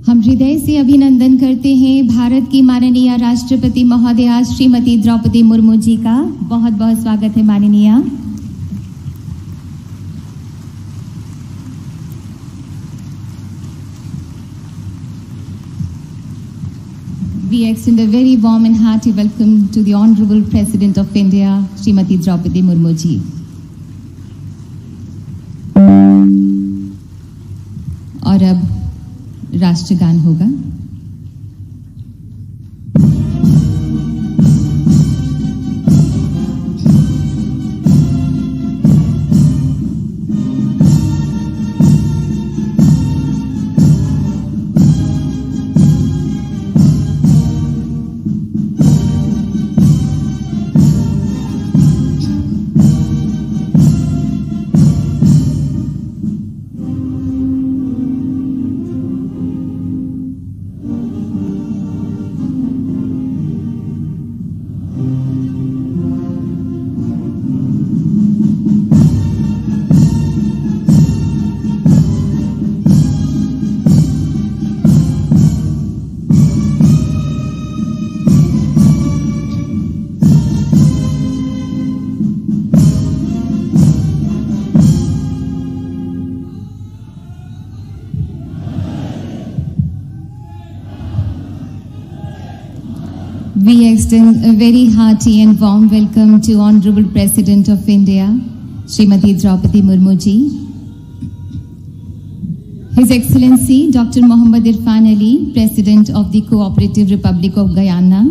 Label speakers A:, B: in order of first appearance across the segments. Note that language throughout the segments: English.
A: हम हृदय से अभिनंदन करते हैं भारत की माननीय राष्ट्रपति महोदया श्रीमती द्रौपदी मुर्मू जी का। बहुत बहुत स्वागत है माननीय। We extend a very warm and hearty welcome to the Honorable President of India, Srimati Draupadi Murmu ji. और अब राष्ट्रगान होगा। We extend a very hearty and warm welcome to Honorable President of India, Srimati Draupadi Murmu ji. His Excellency Dr. Mohammad Irfan Ali, President of the Cooperative Republic of Guyana,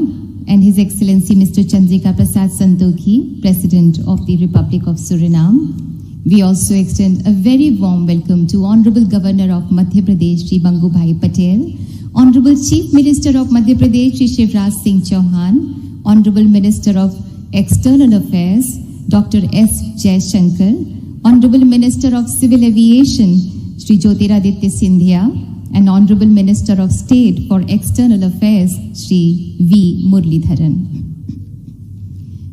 A: and His Excellency Mr. Chandrika Prasad Santokhi, President of the Republic of Suriname. We also extend a very warm welcome to Honorable Governor of Madhya Pradesh, Shri Mangubhai Patel, Honorable Chief Minister of Madhya Pradesh, Shri Shivraj Singh Chauhan, Honorable Minister of External Affairs, Dr. S. Jaishankar, Honorable Minister of Civil Aviation, Shri Jyotiraditya Scindia, and Honorable Minister of State for External Affairs, Shri V. Muralidharan.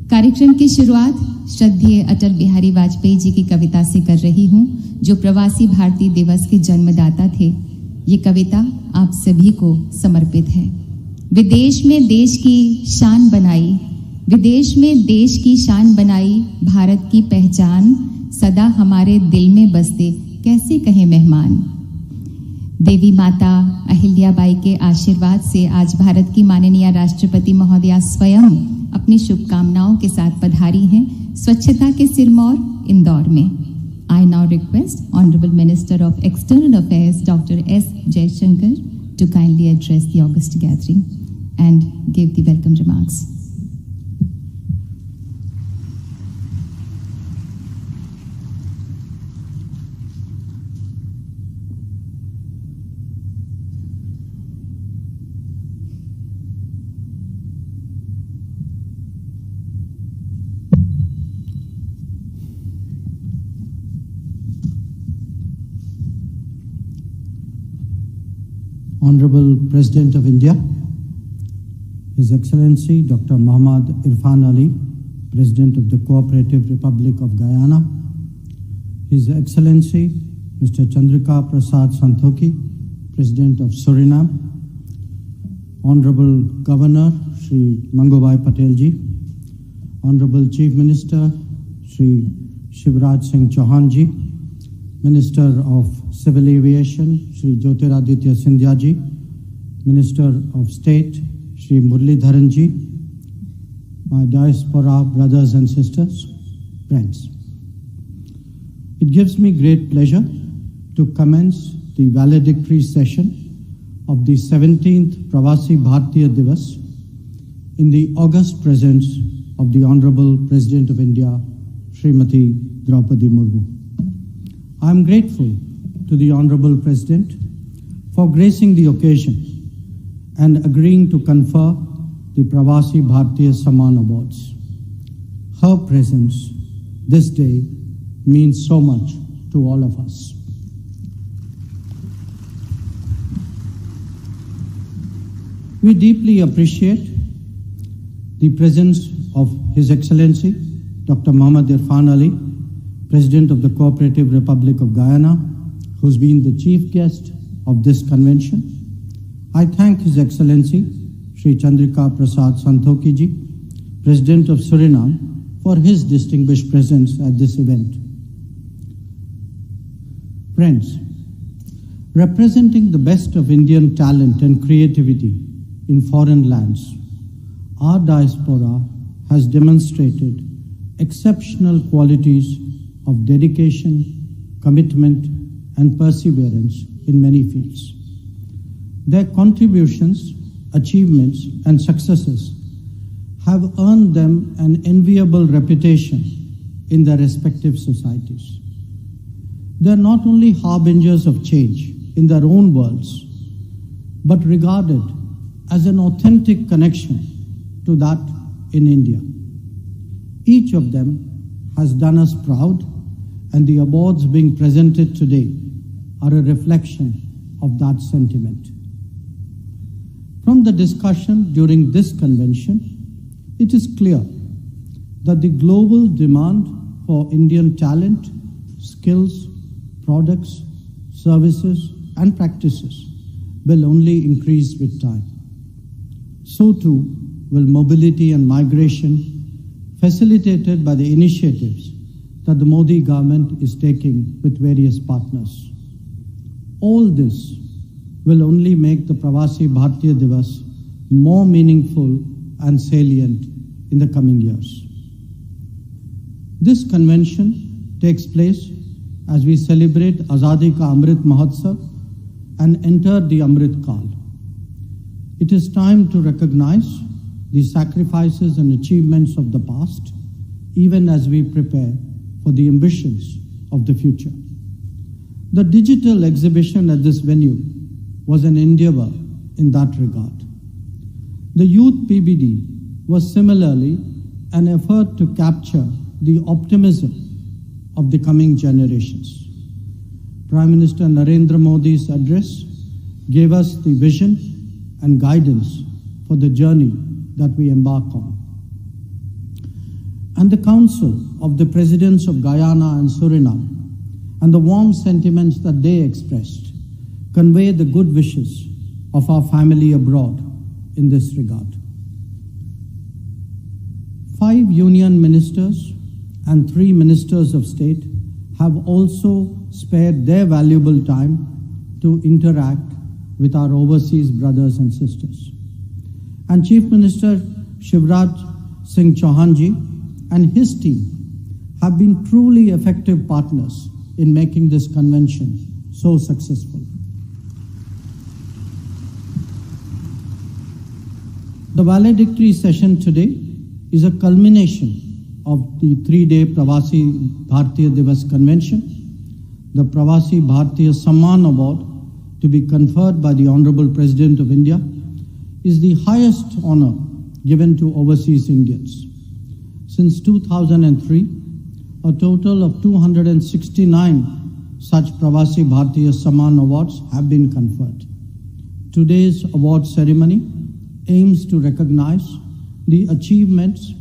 A: कार्यक्रम की शुरुआत श्रद्धेय अटल बिहारी वाजपेयी जी की कविता से कर रही हूं, जो प्रवासी भारतीय दिवस के जन्मदाता थे। ये कविता आप सभी को समर्पित है। विदेश में देश की शान बनाई, विदेश में देश की शान बनाई, भारत की पहचान सदा हमारे दिल में बसते, कैसे कहें मेहमान। देवी माता अहिल्याबाई के आशीर्वाद से आज भारत की माननीय राष्ट्रपति महोदया स्वयं अपनी शुभकामनाओं के साथ पधारी हैं स्वच्छता के सिरमौर इंदौर में। I now request Honorable Minister of External Affairs, Dr. S. Jaishankar, to kindly address the august gathering and give the welcome remarks.
B: Honorable President of India, His Excellency Dr. Mohammad Irfan Ali, President of the Cooperative Republic of Guyana, His Excellency Mr. Chandrika Prasad Santokhi, President of Suriname, Honorable Governor Shri Mangubhai Patel ji, Honorable Chief Minister Shri Shivraj Singh Chauhan ji, Minister of Civil Aviation Shri Jyotiraditya Scindia ji, Minister of State Shri Muralidharan ji, my diaspora brothers and sisters, friends. It gives me great pleasure to commence the valedictory session of the 17th Pravasi Bharatiya Divas in the august presence of the Honorable President of India, Srimati Draupadi Murmu. I am grateful to the Honorable President for gracing the occasion and agreeing to confer the Pravasi Bharatiya Samman Awards. Her presence this day means so much to all of us. We deeply appreciate the presence of His Excellency Dr. Mohammad Irfan Ali, President of the Cooperative Republic of Guyana, who's been the chief guest of this convention, I thank His Excellency Shri Chandrika Prasad Santokhi ji, President of Suriname, for his distinguished presence at this event. Friends, representing the best of Indian talent and creativity in foreign lands, our diaspora has demonstrated exceptional qualities of dedication, commitment, and perseverance in many fields. Their contributions, achievements, and successes have earned them an enviable reputation in their respective societies. They are not only harbingers of change in their own worlds, but regarded as an authentic connection to that in India. Each of them has done us proud, and the awards being presented today are a reflection of that sentiment. From the discussion during this convention, it is clear that the global demand for Indian talent, skills, products, services, and practices will only increase with time. So too will mobility and migration, facilitated by the initiatives that the Modi government is taking with various partners. All this will only make the Pravasi Bharatiya Divas more meaningful and salient in the coming years. This convention takes place as we celebrate Azadi Ka Amrit Mahotsav and enter the Amrit Kal. It is time to recognize the sacrifices and achievements of the past, even as we prepare for the ambitions of the future. The digital exhibition at this venue was an endeavor in that regard. The Youth PBD was similarly an effort to capture the optimism of the coming generations. Prime Minister Narendra Modi's address gave us the vision and guidance for the journey that we embark on. And the counsel of the presidents of Guyana and Suriname and the warm sentiments that they expressed convey the good wishes of our family abroad in this regard. 5 union ministers and 3 ministers of state have also spared their valuable time to interact with our overseas brothers and sisters. And Chief Minister Shivraj Singh Chauhan ji and his team have been truly effective partners in making this convention so successful. The valedictory session today is a culmination of the 3-day Pravasi Bharatiya Divas Convention. The Pravasi Bharatiya Samman Award, to be conferred by the Honorable President of India, is the highest honor given to overseas Indians. Since 2003, a total of 269 such Pravasi Bharatiya Samman Awards have been conferred. Today's award ceremony aims to recognize the achievements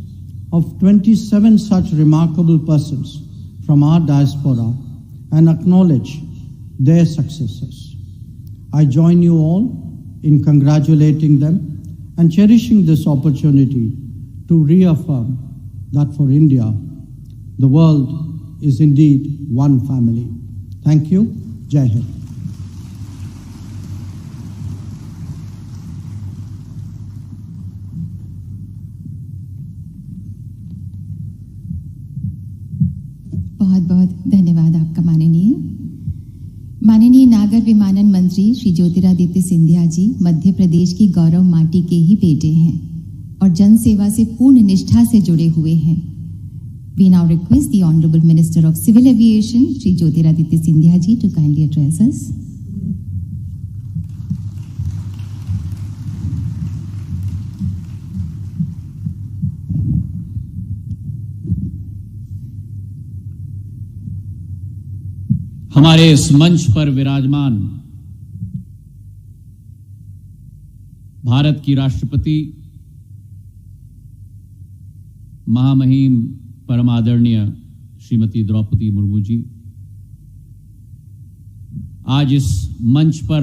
B: of 27 such remarkable persons from our diaspora and acknowledge their successes. I join you all in congratulating them and cherishing this opportunity to reaffirm that for India, the world is indeed one family. Thank you. Jai Hind.
A: बहुत बहुत धन्यवाद आपका माननीय नागर विमानन मंत्री श्री ज्योतिरादित्य सिंधिया जी मध्य प्रदेश की गौरव माटी के ही बेटे हैं और जन सेवा से पूर्ण निष्ठा से जुड़े हुए हैं. We now request the Honorable Minister of Civil Aviation Shri Jyotiraditya Scindia ji to kindly address us.
C: हमारे इस मंच पर विराजमान भारत की राष्ट्रपति महामहिम परम आदरणीय श्रीमती द्रौपदी मुर्मू जी आज इस मंच पर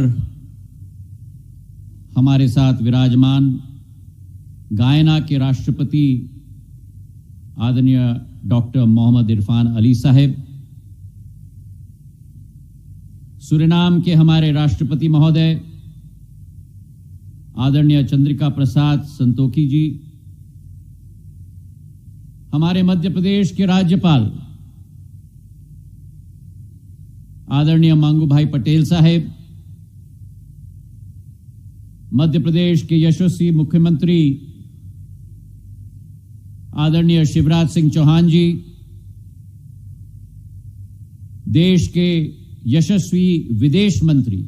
C: हमारे साथ विराजमान गायना के राष्ट्रपति आदरणीय डॉक्टर मोहम्मद इरफान अली साहब, सूरीनाम के हमारे राष्ट्रपति महोदय आदरणीय चंद्रिका प्रसाद संतोखी जी, हमारे मध्य प्रदेश के राज्यपाल आदरणीय मंगूभाई पटेल साहब, मध्य प्रदेश के यशस्वी मुख्यमंत्री आदरणीय शिवराज सिंह चौहान जी, देश के यशस्वी विदेश मंत्री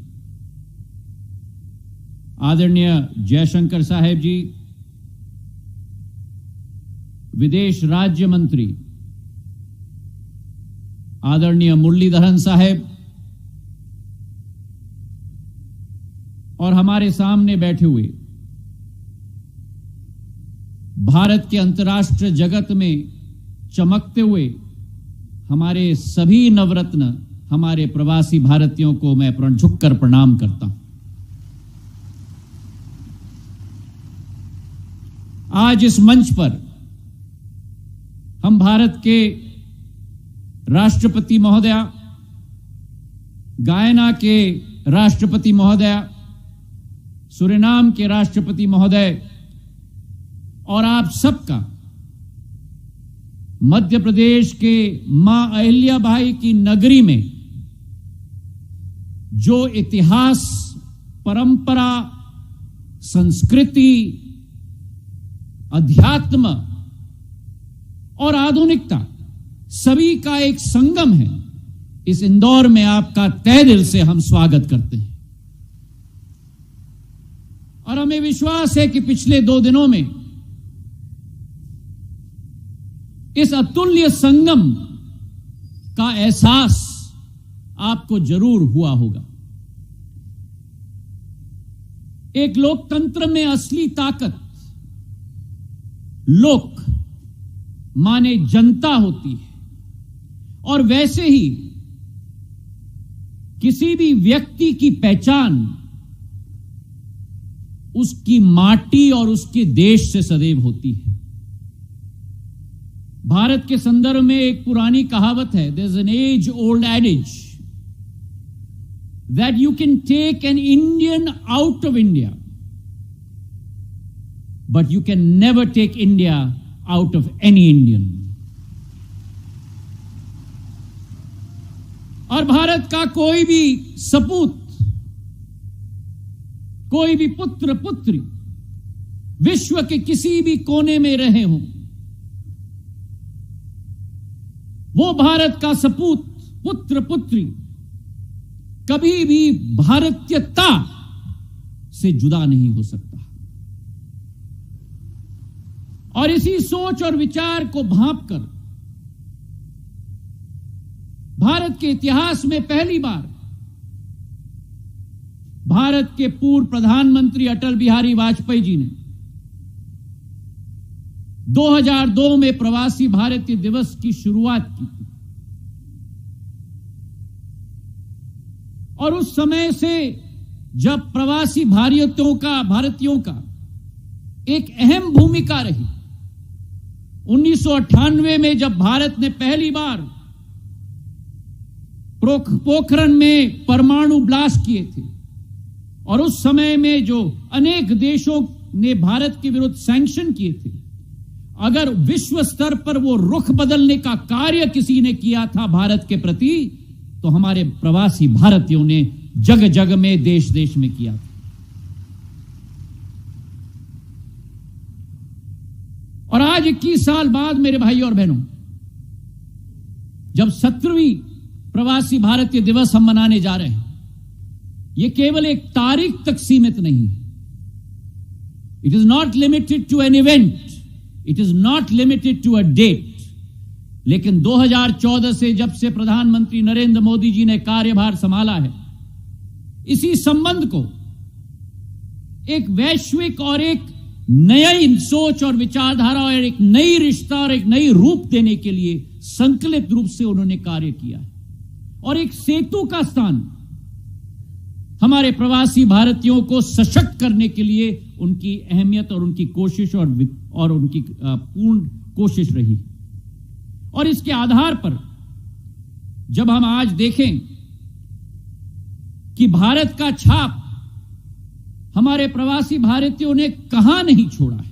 C: आदरणीय जयशंकर साहब जी, विदेश राज्य मंत्री आदरणीय मुरलीधरन साहब और हमारे सामने बैठे हुए भारत के अंतर्राष्ट्रीय जगत में चमकते हुए हमारे सभी नवरत्न हमारे प्रवासी भारतीयों को मैं झुककर प्रणाम करता हूं। आज इस मंच पर हम भारत के राष्ट्रपति महोदया, गायना के राष्ट्रपति महोदया, सूरीनाम के राष्ट्रपति महोदय और आप सबका मध्य प्रदेश के मां अहिल्याबाई की नगरी में जो इतिहास, परंपरा, संस्कृति, अध्यात्म और आधुनिकता सभी का एक संगम है, इस इंदौर में आपका तहे दिल से हम स्वागत करते हैं। और हमें विश्वास है कि पिछले 2 दिनों में इस अतुल्य संगम का एहसास आपको जरूर हुआ होगा। एक लोकतंत्र में असली ताकत लोक माने जनता होती है, और वैसे ही किसी भी व्यक्ति की पहचान उसकी माटी और उसके देश से सदैव होती है। भारत के संदर्भ में एक पुरानी कहावत है, there is an age old adage that you can take an Indian out of India, but you can never take India out of any Indian. और भारत का कोई भी सपूत, कोई भी पुत्र पुत्री विश्व के किसी भी कोने में रहे हों, वो भारत का सपूत, पुत्र पुत्री कभी भी भारतीयता से जुदा नहीं हो सकता। और इसी सोच और विचार को भांपकर भारत के इतिहास में पहली बार भारत के पूर्व प्रधानमंत्री अटल बिहारी वाजपेयी जी ने 2002 में प्रवासी भारतीय दिवस की शुरुआत की थी। और उस समय से जब प्रवासी भारतीयों का एक अहम भूमिका रही, 1998 में जब भारत ने पहली बार पोखरण में परमाणु ब्लास्ट किए थे, और उस समय में जो अनेक देशों ने भारत के विरुद्ध सैंक्शन किए थे, अगर विश्व स्तर पर वो रुख बदलने का कार्य किसी ने किया था भारत के प्रति, तो हमारे प्रवासी भारतीयों ने जग जग में, देश देश में किया था। और आज 21 साल बाद मेरे भाई और बहनों, जब 17वीं प्रवासी भारतीय दिवस हम मनाने जा रहे हैं, यह केवल एक तारीख तक सीमित नहीं है। It is not limited to an event, it is not limited to a date. लेकिन 2014 से जब से प्रधानमंत्री नरेंद्र मोदी जी ने कार्यभार संभाला है, इसी संबंध को एक वैश्विक और एक नई सोच और विचारधारा और एक नई रिश्ता और एक नई रूप देने के लिए संकल्पित रूप से उन्होंने कार्य किया है। और एक सेतु का स्थान हमारे प्रवासी भारतीयों को सशक्त करने के लिए उनकी अहमियत और उनकी कोशिश और उनकी पूर्ण कोशिश रही। और इसके आधार पर जब हम आज देखें कि भारत का छाप हमारे प्रवासी भारतीयों ने कहां नहीं छोड़ा है,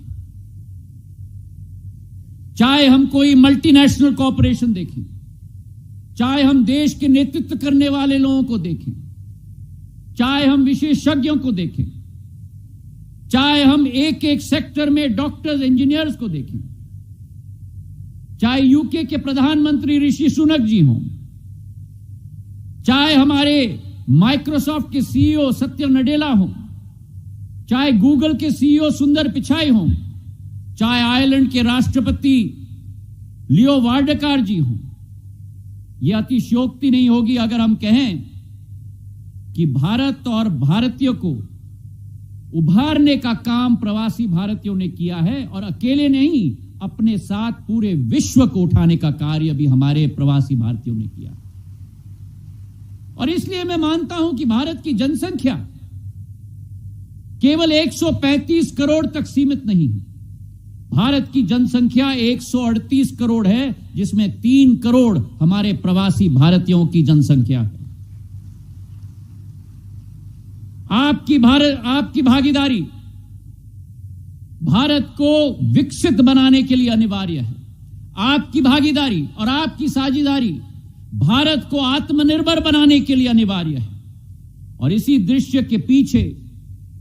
C: चाहे हम कोई मल्टीनेशनल कॉरपोरेशन देखें, चाहे हम देश के नेतृत्व करने वाले लोगों को देखें, चाहे हम विशेषज्ञों को देखें, चाहे हम एक एक सेक्टर में डॉक्टर्स इंजीनियर्स को देखें, चाहे यूके के प्रधानमंत्री ऋषि सुनक जी हों, चाहे हमारे माइक्रोसॉफ्ट के सीईओ सत्य नडेला हों, चाहे गूगल के सीईओ सुंदर पिचाई हों, चाहे आयरलैंड के राष्ट्रपति लियो वार्डकार जी हों, यह अतिशयोक्ति नहीं होगी अगर हम कहें कि भारत और भारतीयों को उभारने का काम प्रवासी भारतीयों ने किया है, और अकेले नहीं, अपने साथ पूरे विश्व को उठाने का कार्य भी हमारे प्रवासी भारतीयों ने किया। और इसलिए मैं मानता हूं कि भारत की जनसंख्या केवल 135 करोड़ तक सीमित नहीं है। भारत की जनसंख्या 138 करोड़ है, जिसमें 3 करोड़ हमारे प्रवासी भारतीयों की जनसंख्या है। आपकी भागीदारी भारत को विकसित बनाने के लिए अनिवार्य है। आपकी भागीदारी और आपकी साझेदारी भारत को आत्मनिर्भर बनाने के लिए अनिवार्य है। और इसी दृश्य के पीछे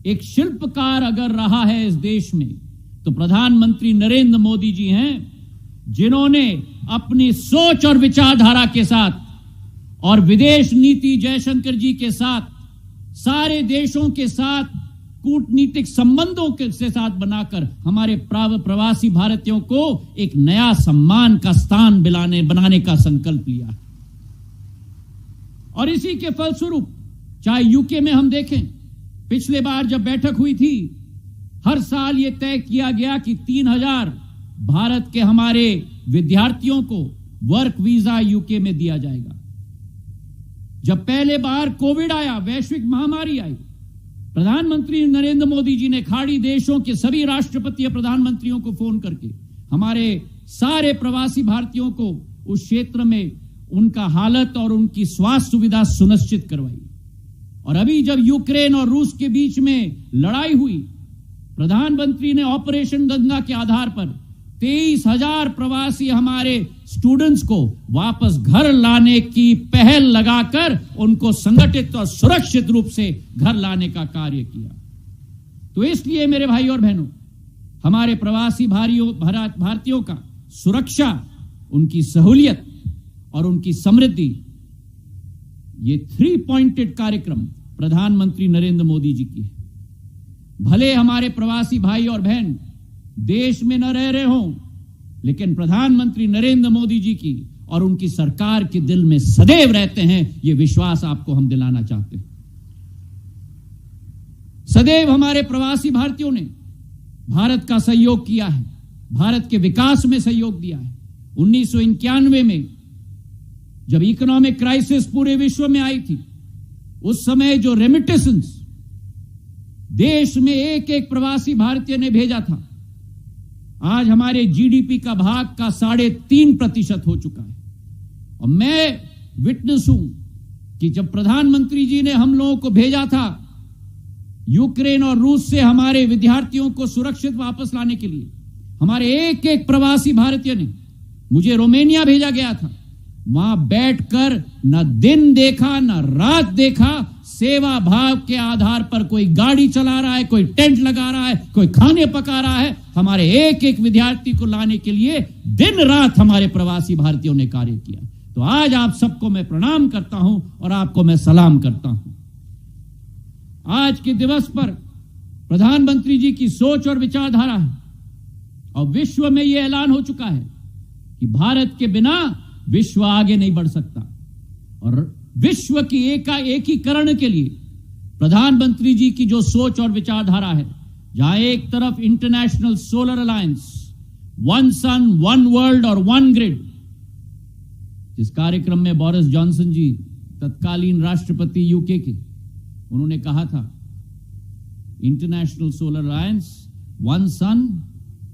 C: एक शिल्पकार अगर रहा है इस देश में, तो प्रधानमंत्री नरेंद्र मोदी जी हैं, जिन्होंने अपनी सोच और विचारधारा के साथ और विदेश नीति जयशंकर जी के साथ सारे देशों के साथ कूटनीतिक संबंधों के साथ बनाकर हमारे प्रवासी भारतीयों को एक नया सम्मान का स्थान बनाने का संकल्प लिया है। और इसी के फलस्वरूप चाहे यूके में हम देखें, पिछले बार जब बैठक हुई थी, हर साल यह तय किया गया कि 3000 भारत के हमारे विद्यार्थियों को वर्क वीजा यूके में दिया जाएगा। जब पहले बार कोविड आया, वैश्विक महामारी आई, प्रधानमंत्री नरेंद्र मोदी जी ने खाड़ी देशों के सभी राष्ट्रपति और प्रधानमंत्रियों को फोन करके हमारे सारे प्रवासी भारतीयों को उस क्षेत्र में उनका हालत और उनकी स्वास्थ्य सुविधा सुनिश्चित करवाई। और अभी जब यूक्रेन और रूस के बीच में लड़ाई हुई, प्रधानमंत्री ने ऑपरेशन गंगा के आधार पर 23,000 प्रवासी हमारे स्टूडेंट्स को वापस घर लाने की पहल लगाकर उनको संगठित और सुरक्षित रूप से घर लाने का कार्य किया। तो इसलिए मेरे भाई और बहनों, हमारे प्रवासी भारतीयों का सुरक्षा, उनकी सहूलियत और उनकी समृद्धि, ये 3 पॉइंटेड कार्यक्रम प्रधानमंत्री नरेंद्र मोदी जी की है। भले हमारे प्रवासी भाई और बहन देश में न रह रहे हों, लेकिन प्रधानमंत्री नरेंद्र मोदी जी की और उनकी सरकार के दिल में सदैव रहते हैं, ये विश्वास आपको हम दिलाना चाहते हैं। सदैव हमारे प्रवासी भारतीयों ने भारत का सहयोग किया है, भारत के विकास में सहयोग दिया है। 1991 में जब इकोनॉमिक क्राइसिस पूरे विश्व में आई थी, उस समय जो रेमिटेंस देश में एक एक प्रवासी भारतीय ने भेजा था, आज हमारे जीडीपी का भाग का 3.5% हो चुका है। और मैं विटनेस हूं कि जब प्रधानमंत्री जी ने हम लोगों को भेजा था यूक्रेन और रूस से हमारे विद्यार्थियों को सुरक्षित वापस लाने के लिए, हमारे एक एक प्रवासी भारतीय ने, मुझे रोमानिया भेजा गया था, वहां बैठकर न दिन देखा न रात देखा, सेवा भाव के आधार पर कोई गाड़ी चला रहा है, कोई टेंट लगा रहा है, कोई खाने पका रहा है, हमारे एक एक विद्यार्थी को लाने के लिए दिन रात हमारे प्रवासी भारतीयों ने कार्य किया। तो आज आप सबको मैं प्रणाम करता हूं और आपको मैं सलाम करता हूं। आज के दिवस पर प्रधानमंत्री जी की सोच और विचारधारा है, और विश्व में यह ऐलान हो चुका है कि भारत के बिना विश्व आगे नहीं बढ़ सकता। और विश्व की एकीकरण के लिए प्रधानमंत्री जी की जो सोच और विचारधारा है, जहां एक तरफ international solar alliance, one sun one world और वन ग्रिड, जिस कार्यक्रम में बोरिस जॉनसन जी तत्कालीन राष्ट्रपति यूके के, उन्होंने कहा था, international solar alliance, one sun,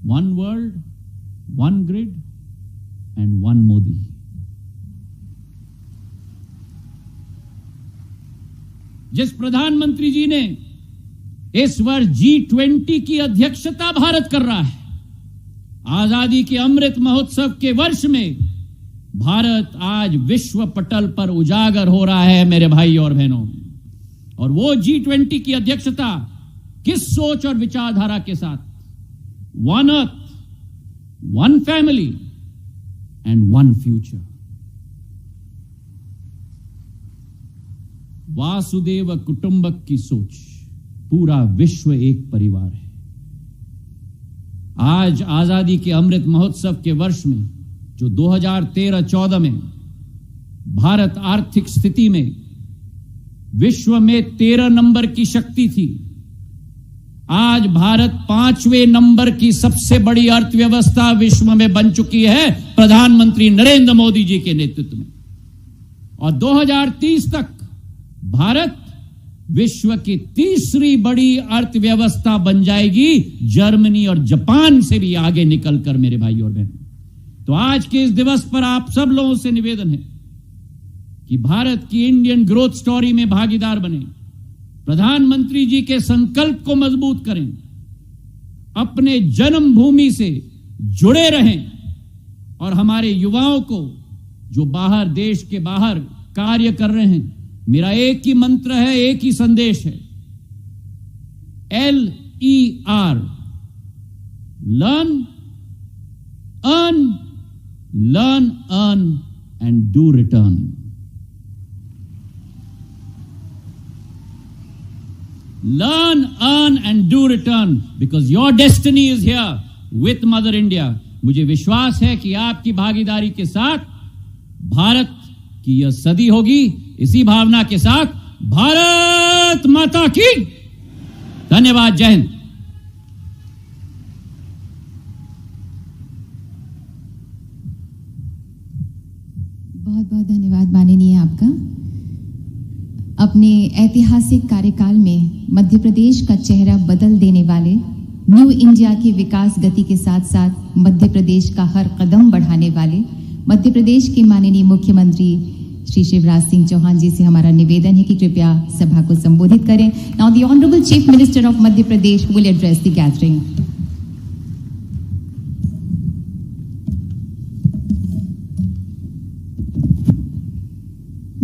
C: one world, one grid and one Modi. जिस प्रधानमंत्री जी ने इस वर्ष G20 की अध्यक्षता भारत कर रहा है, आजादी के अमृत महोत्सव के वर्ष में भारत आज विश्व पटल पर उजागर हो रहा है मेरे भाई और बहनों। और वो G20 की अध्यक्षता किस सोच और विचारधारा के साथ? One earth, one family and one future. वासुदेव कुटुंबक की सोच, पूरा विश्व एक परिवार है। आज आजादी के अमृत महोत्सव के वर्ष में, जो 2013-14 में भारत आर्थिक स्थिति में विश्व में 13 नंबर की शक्ति थी, आज भारत 5वें नंबर की सबसे बड़ी अर्थव्यवस्था विश्व में बन चुकी है प्रधानमंत्री नरेंद्र मोदी जी के नेतृत्व में। और 2030 तक भारत विश्व की तीसरी बड़ी अर्थव्यवस्था बन जाएगी, जर्मनी और जापान से भी आगे निकलकर मेरे भाई और बहन। तो आज के इस दिवस पर आप सब लोगों से निवेदन है कि भारत की इंडियन ग्रोथ स्टोरी में भागीदार बने, प्रधानमंत्री जी के संकल्प को मजबूत करें, अपने जन्मभूमि से जुड़े रहें और हमारे युवाओं को जो बाहर, देश के बाहर कार्य कर रहे हैं, मेरा एक ही मंत्र है, एक ही संदेश है, LER, learn, earn, learn, earn and do return. Learn, earn and do return because your destiny is here with Mother India. मुझे विश्वास है कि आपकी भागीदारी के साथ भारत की यह सदी होगी। इसी भावना के साथ भारत माता की धन्यवाद। जय हिंद।
A: बहुत बहुत धन्यवाद माननीय आपका। अपने ऐतिहासिक कार्यकाल में मध्य प्रदेश का चेहरा बदल देने वाले, न्यू इंडिया की विकास गति के साथ साथ मध्य प्रदेश का हर कदम बढ़ाने वाले मध्य प्रदेश के माननीय मुख्यमंत्री श्री शिवराज सिंह चौहान जी से हमारा निवेदन है कि कृपया सभा को संबोधित करें। Now the honourable chief minister of Madhya Pradesh will address the gathering.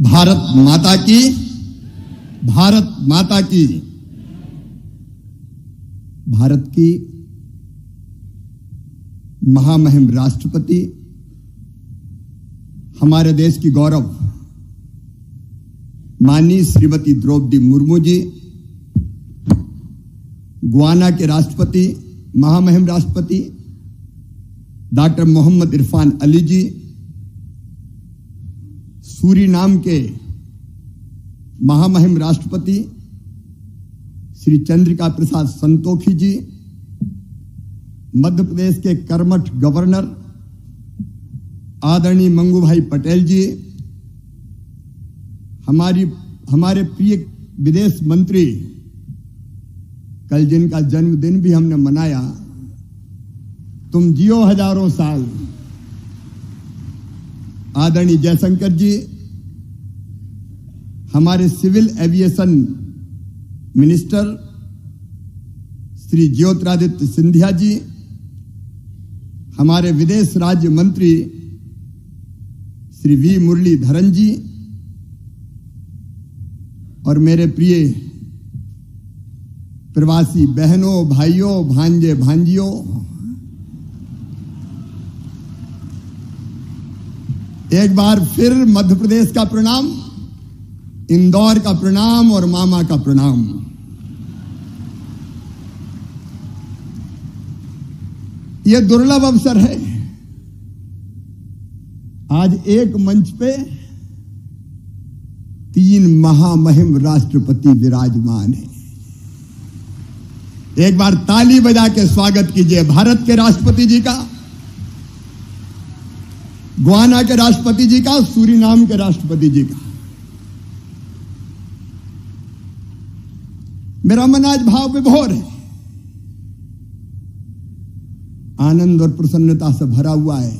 D: Bharat माता की, भारत माता की। भारत की महामहिम राष्ट्रपति, हमारे देश की गौरव माननीय श्रीमती द्रौपदी मुर्मू जी, गुयाना के राष्ट्रपति, महामहिम राष्ट्रपति डॉक्टर मोहम्मद इरफान अली जी, सूरीनाम के महामहिम राष्ट्रपति श्री चंद्रिका प्रसाद संतोखी जी, मध्य प्रदेश के कर्मठ गवर्नर आदरणीय मंगू भाई पटेल जी, हमारे प्रिय विदेश मंत्री, कल जिनका जन्मदिन भी हमने मनाया, तुम जियो हजारों साल, आदरणीय जयशंकर जी, हमारे civil aviation minister Shri Jyotiraditya Scindia ji, हमारे विदेश राज्य मंत्री श्री वी मुरलीधरन जी, और मेरे प्रिय प्रवासी बहनों, भाइयों, भांजे, भांजियों, एक बार फिर मध्य प्रदेश का प्रणाम, इंदौर का प्रणाम और मामा का प्रणाम। यह दुर्लभ अवसर है, आज एक मंच पे 3 महामहिम राष्ट्रपति विराजमान हैं। एक बार ताली बजा के स्वागत कीजिए भारत के राष्ट्रपति जी का, गुयाना के राष्ट्रपति जी का, सूरीनाम के राष्ट्रपति जी का। मेरा मन आज भाव विभोर है, आनंद और प्रसन्नता से भरा हुआ है,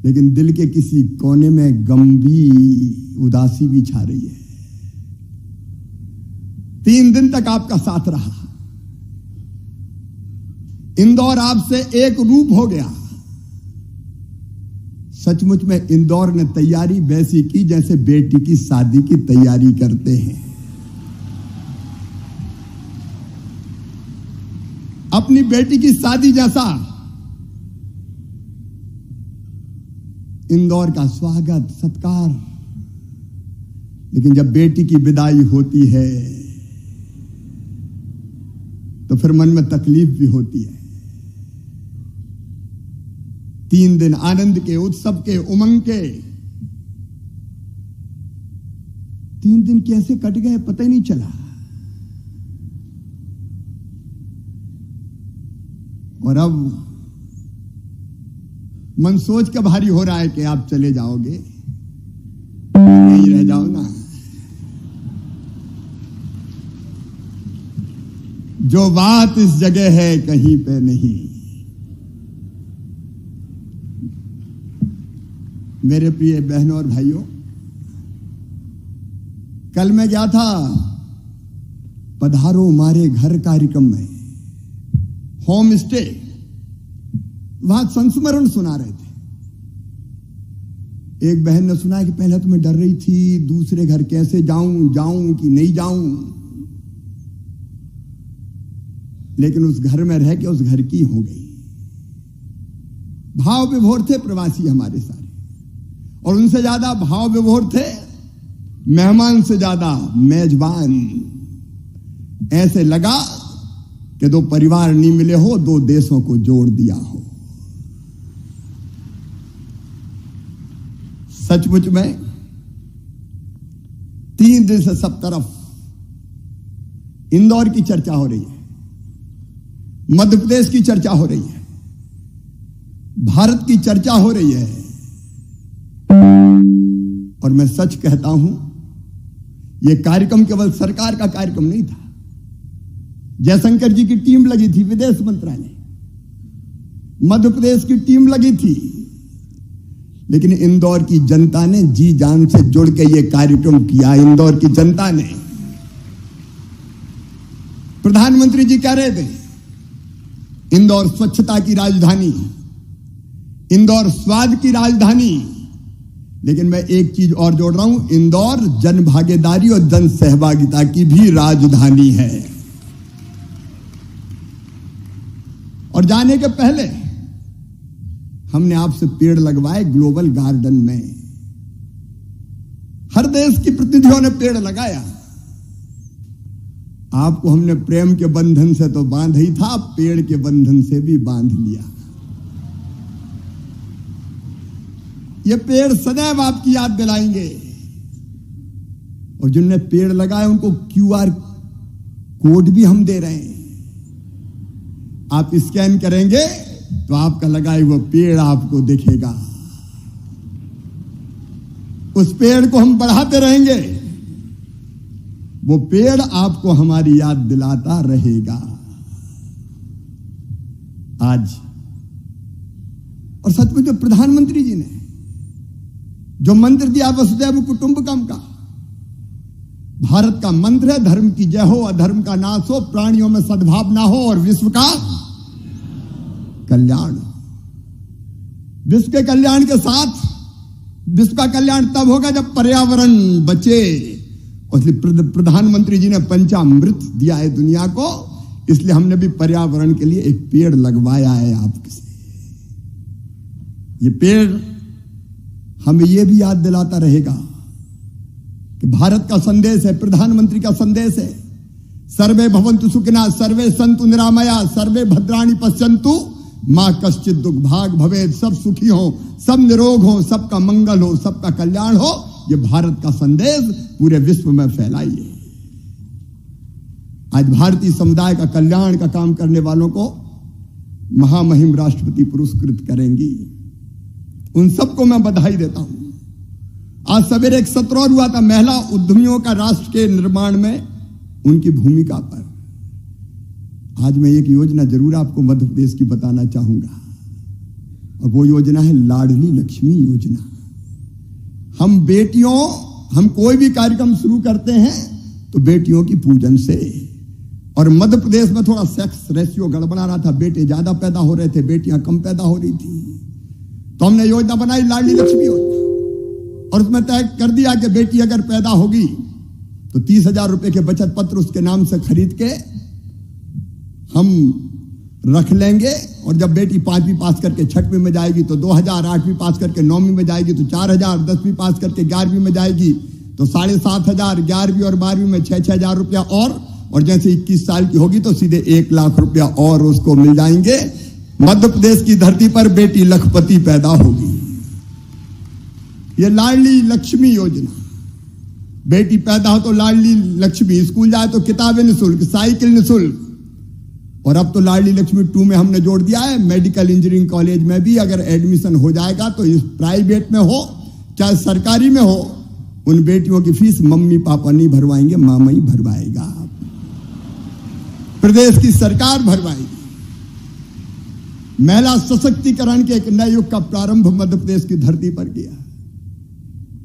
D: लेकिन दिल के किसी कोने में गंभीर उदासी भी छा रही है। 3 दिन तक आपका साथ रहा, इंदौर आपसे एक रूप हो गया। सचमुच में इंदौर ने तैयारी वैसी की जैसे बेटी की शादी की तैयारी करते हैं। अपनी बेटी की शादी जैसा इंदौर का स्वागत सत्कार, लेकिन जब बेटी की विदाई होती है तो फिर मन में तकलीफ भी होती है। 3 दिन आनंद के, उत्सव के, उमंग के 3 दिन कैसे कट गए पता ही नहीं चला। और अब मन सोच के भारी हो रहा है कि आप चले जाओगे, यहीं रह जाओ ना। जो बात इस जगह है कहीं पे नहीं। मेरे प्रिय बहनों और भाइयों, कल मैं गया था पधारो हमारे घर कार्यक्रम में, होम स्टे, वहां संस्मरण सुना रहे थे। एक बहन ने सुना कि पहले तो मैं डर रही थी, दूसरे घर कैसे जाऊं कि नहीं जाऊं, लेकिन उस घर में रह के उस घर की हो गई। भाव विभोर थे प्रवासी हमारे सारे, और उनसे ज्यादा भाव विभोर थे मेहमान से ज्यादा मेजबान। ऐसे लगा कि 2 परिवार नहीं मिले हो, 2 देशों को जोड़ दिया हो। सचमुच में 3 दिन से सब तरफ इंदौर की चर्चा हो रही है, मध्य प्रदेश की चर्चा हो रही है, भारत की चर्चा हो रही है। और मैं सच कहता हूं, यह कार्यक्रम केवल सरकार का कार्यक्रम नहीं था। जयशंकर जी की टीम लगी थी, विदेश मंत्रालय, मध्य प्रदेश की टीम लगी थी, लेकिन इंदौर की जनता ने जी जान से जुड़ के यह कार्यक्रम किया। इंदौर की जनता ने, प्रधानमंत्री जी कह रहे थे इंदौर स्वच्छता की राजधानी, इंदौर स्वाद की राजधानी, लेकिन मैं एक चीज और जोड़ रहा हूं, इंदौर जन भागीदारी और जन सहभागिता की भी राजधानी है। और जाने के पहले हमने आपसे पेड़ लगवाए ग्लोबल गार्डन में। हर देश की प्रतिनिधियों ने पेड़ लगाया। आपको हमने प्रेम के बंधन से तो बांध ही था, पेड़ के बंधन से भी बांध लिया। ये पेड़ सदैव आपकी याद दिलाएंगे, और जिनने पेड़ लगाए उनको QR कोड भी हम दे रहे हैं। आप स्कैन करेंगे तो आपका लगाए हुआ पेड़ आपको दिखेगा। उस पेड़ को हम बढ़ाते रहेंगे, वो पेड़ आपको हमारी याद दिलाता रहेगा। आज और सच में जो प्रधानमंत्री जी ने जो मंत्र दिया वसुधैव कुटुंबकम का, भारत का मंत्र है धर्म की जय हो, अधर्म का नाश हो, प्राणियों में सद्भावना हो और विश्व का कल्याण। विश्व के कल्याण के साथ, विश्व का कल्याण तब होगा जब पर्यावरण बचे। इसलिए प्रधानमंत्री जी ने पंचामृत दिया है दुनिया को, इसलिए हमने भी पर्यावरण के लिए एक पेड़ लगवाया है आपके से। ये पेड़ हमें यह भी याद दिलाता रहेगा कि भारत का संदेश है, प्रधानमंत्री का संदेश है, सर्वे भवन्तु सुखिनः, सर्वे सन्तु निरामया, सर्वे भद्राणि पश्यन्तु मां कश्चित् दुर्भाग् भवेत्। सब सुखी हो, सब निरोग हो, सबका मंगल हो, सबका कल्याण हो। ये भारत का संदेश पूरे विश्व में फैलाइए। आज भारतीय समुदाय का कल्याण का काम करने वालों को महामहिम राष्ट्रपति पुरस्कृत करेंगी। उन सबको मैं बधाई देता हूं। आज सवेरे एक सत्र और हुआ था महिला उद्यमियों का राष्ट्र के निर्माण में उनकी भूमिका पर आज मैं एक योजना जरूर आपको मध्य प्रदेश की बताना चाहूंगा, और वो योजना है लाडली लक्ष्मी योजना। हम कोई भी कार्यक्रम शुरू करते हैं तो बेटियों की पूजन से, और मध्य प्रदेश में थोड़ा सेक्स रेशियो गड़बड़ा रहा था, बेटे ज्यादा पैदा हो रहे थे, बेटियां कम पैदा हो रही थी, तो हमने योजना बनाई लाडली लक्ष्मी योजना, और उसमें तय कर दिया कि बेटी अगर पैदा होगी तो 30,000 रुपए के बचत पत्र उसके नाम से खरीद के हम रख लेंगे, और जब बेटी 5वीं पास करके 6वीं में जाएगी तो 2,000, 8वीं पास करके 9वीं में जाएगी तो 4,000, 10वीं पास करके 11वीं में जाएगी तो 7,500, 11वीं और 12वीं में 6,000 रुपया, और जैसे 21 साल की होगी तो सीधे 1 लाख रुपया और उसको मिल जाएंगे। मध्य प्रदेश की धरती पर बेटी लखपति पैदा होगी। ये लाडली लक्ष्मी योजना, बेटी पैदा हो तो लाडली लक्ष्मी, स्कूल जाए तो किताबें निःशुल्क, साइकिल निःशुल्क, और अब तो लाडली लक्ष्मी 2 में हमने जोड़ दिया है, मेडिकल इंजीनियरिंग कॉलेज में भी अगर एडमिशन हो जाएगा तो इस प्राइवेट में हो चाहे सरकारी में हो, उन बेटियों की फीस मम्मी पापा नहीं भरवाएंगे, मामा ही भरवाएगा, प्रदेश की सरकार भरवाएगी। महिला सशक्तिकरण के एक नए युग का प्रारंभ मध्य प्रदेश की धरती पर किया।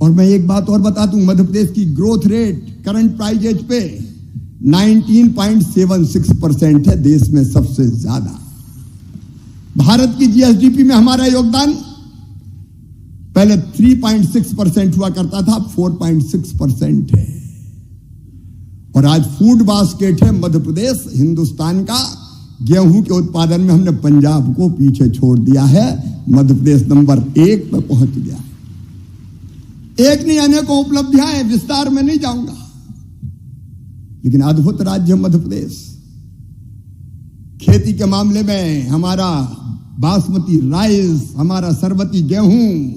D: और मैं एक बात और बता दूं, मध्य प्रदेश की ग्रोथ रेट करंट प्राइजेज पे 19.76% है, देश में सबसे ज्यादा। भारत की जीएसडीपी में हमारा योगदान पहले 3.6% हुआ करता था, 4.6% है, और आज फूड बास्केट है मध्य प्रदेश हिंदुस्तान का। गेहूं के उत्पादन में हमने पंजाब को पीछे छोड़ दिया है, मध्य प्रदेश नंबर 1 पे पहुंच गया है। एक नहीं, अनेकों उपलब्धियां हैं, विस्तार में नहीं जाऊंगा, लेकिन अद्भुत राज्य मध्य प्रदेश। खेती के मामले में हमारा बासमती राइस, हमारा सरबती गेहूं,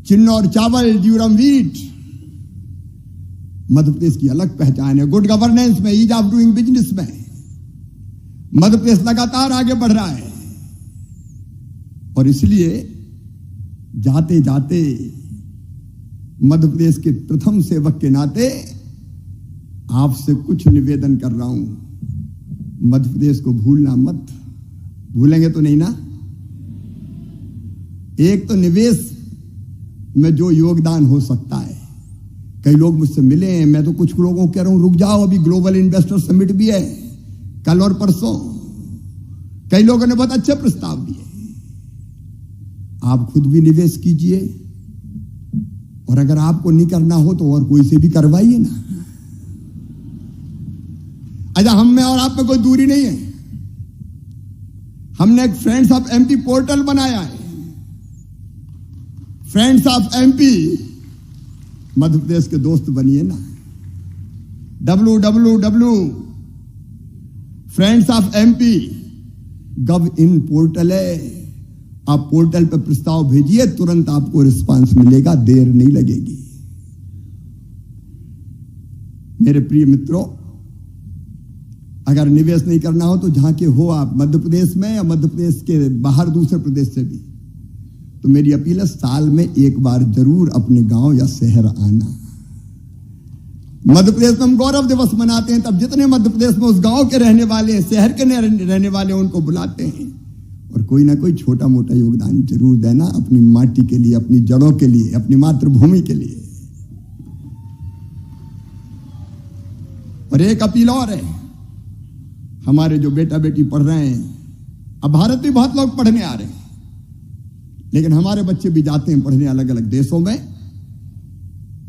D: चिन्नौर चावल, ड्यूरम व्हीट, मध्य प्रदेश की अलग पहचान है। गुड गवर्नेंस में, ईज ऑफ डूइंग बिजनेस में मध्य प्रदेश लगातार आगे बढ़ रहा है, और इसलिए जाते जाते मध्य प्रदेश के प्रथम सेवक के नाते आपसे कुछ निवेदन कर रहा हूं, मध्य प्रदेश को भूलना मत। भूलेंगे तो नहीं ना? एक तो निवेश में जो योगदान हो सकता है, कई लोग मुझसे मिले हैं, मैं तो कुछ लोगों को कह रहा हूं रुक जाओ, अभी ग्लोबल इन्वेस्टर समिट भी है कल और परसों। कई लोगों ने बहुत अच्छे प्रस्ताव दिए, आप खुद भी निवेश कीजिए, और अगर आपको नहीं करना हो तो और कोई से भी करवाइए ना। अच्छा, हम में और आप में कोई दूरी नहीं है, हमने एक फ्रेंड्स ऑफ एमपी पोर्टल बनाया है। Friends of MP, Madhya Pradesh के दोस्त बनिए ना। www.friendsofmp.gov.in पोर्टल है, आप पोर्टल पर प्रस्ताव भेजिए, तुरंत आपको रिस्पांस मिलेगा, देर नहीं लगेगी। मेरे प्रिय मित्रों, अगर निवेश नहीं करना हो तो जहां के हो आप, मध्य प्रदेश में या मध्य प्रदेश के बाहर दूसरे प्रदेश से भी, तो मेरी अपील है साल में एक बार जरूर अपने गांव या शहर आना। मध्य प्रदेश में हम गौरव दिवस मनाते हैं, तब जितने मध्य प्रदेश में उस गांव के रहने वाले, शहर के रहने वाले, उनको बुलाते हैं, और कोई ना कोई छोटा मोटा योगदान जरूर देना अपनी माटी के लिए, अपनी जड़ों के लिए, अपनी मातृभूमि के लिए। और एक अपील और है, हमारे जो बेटा बेटी पढ़ रहे हैं, अब भारत में बहुत लोग पढ़ने आ रहे हैं, लेकिन हमारे बच्चे भी जाते हैं पढ़ने अलग अलग देशों में।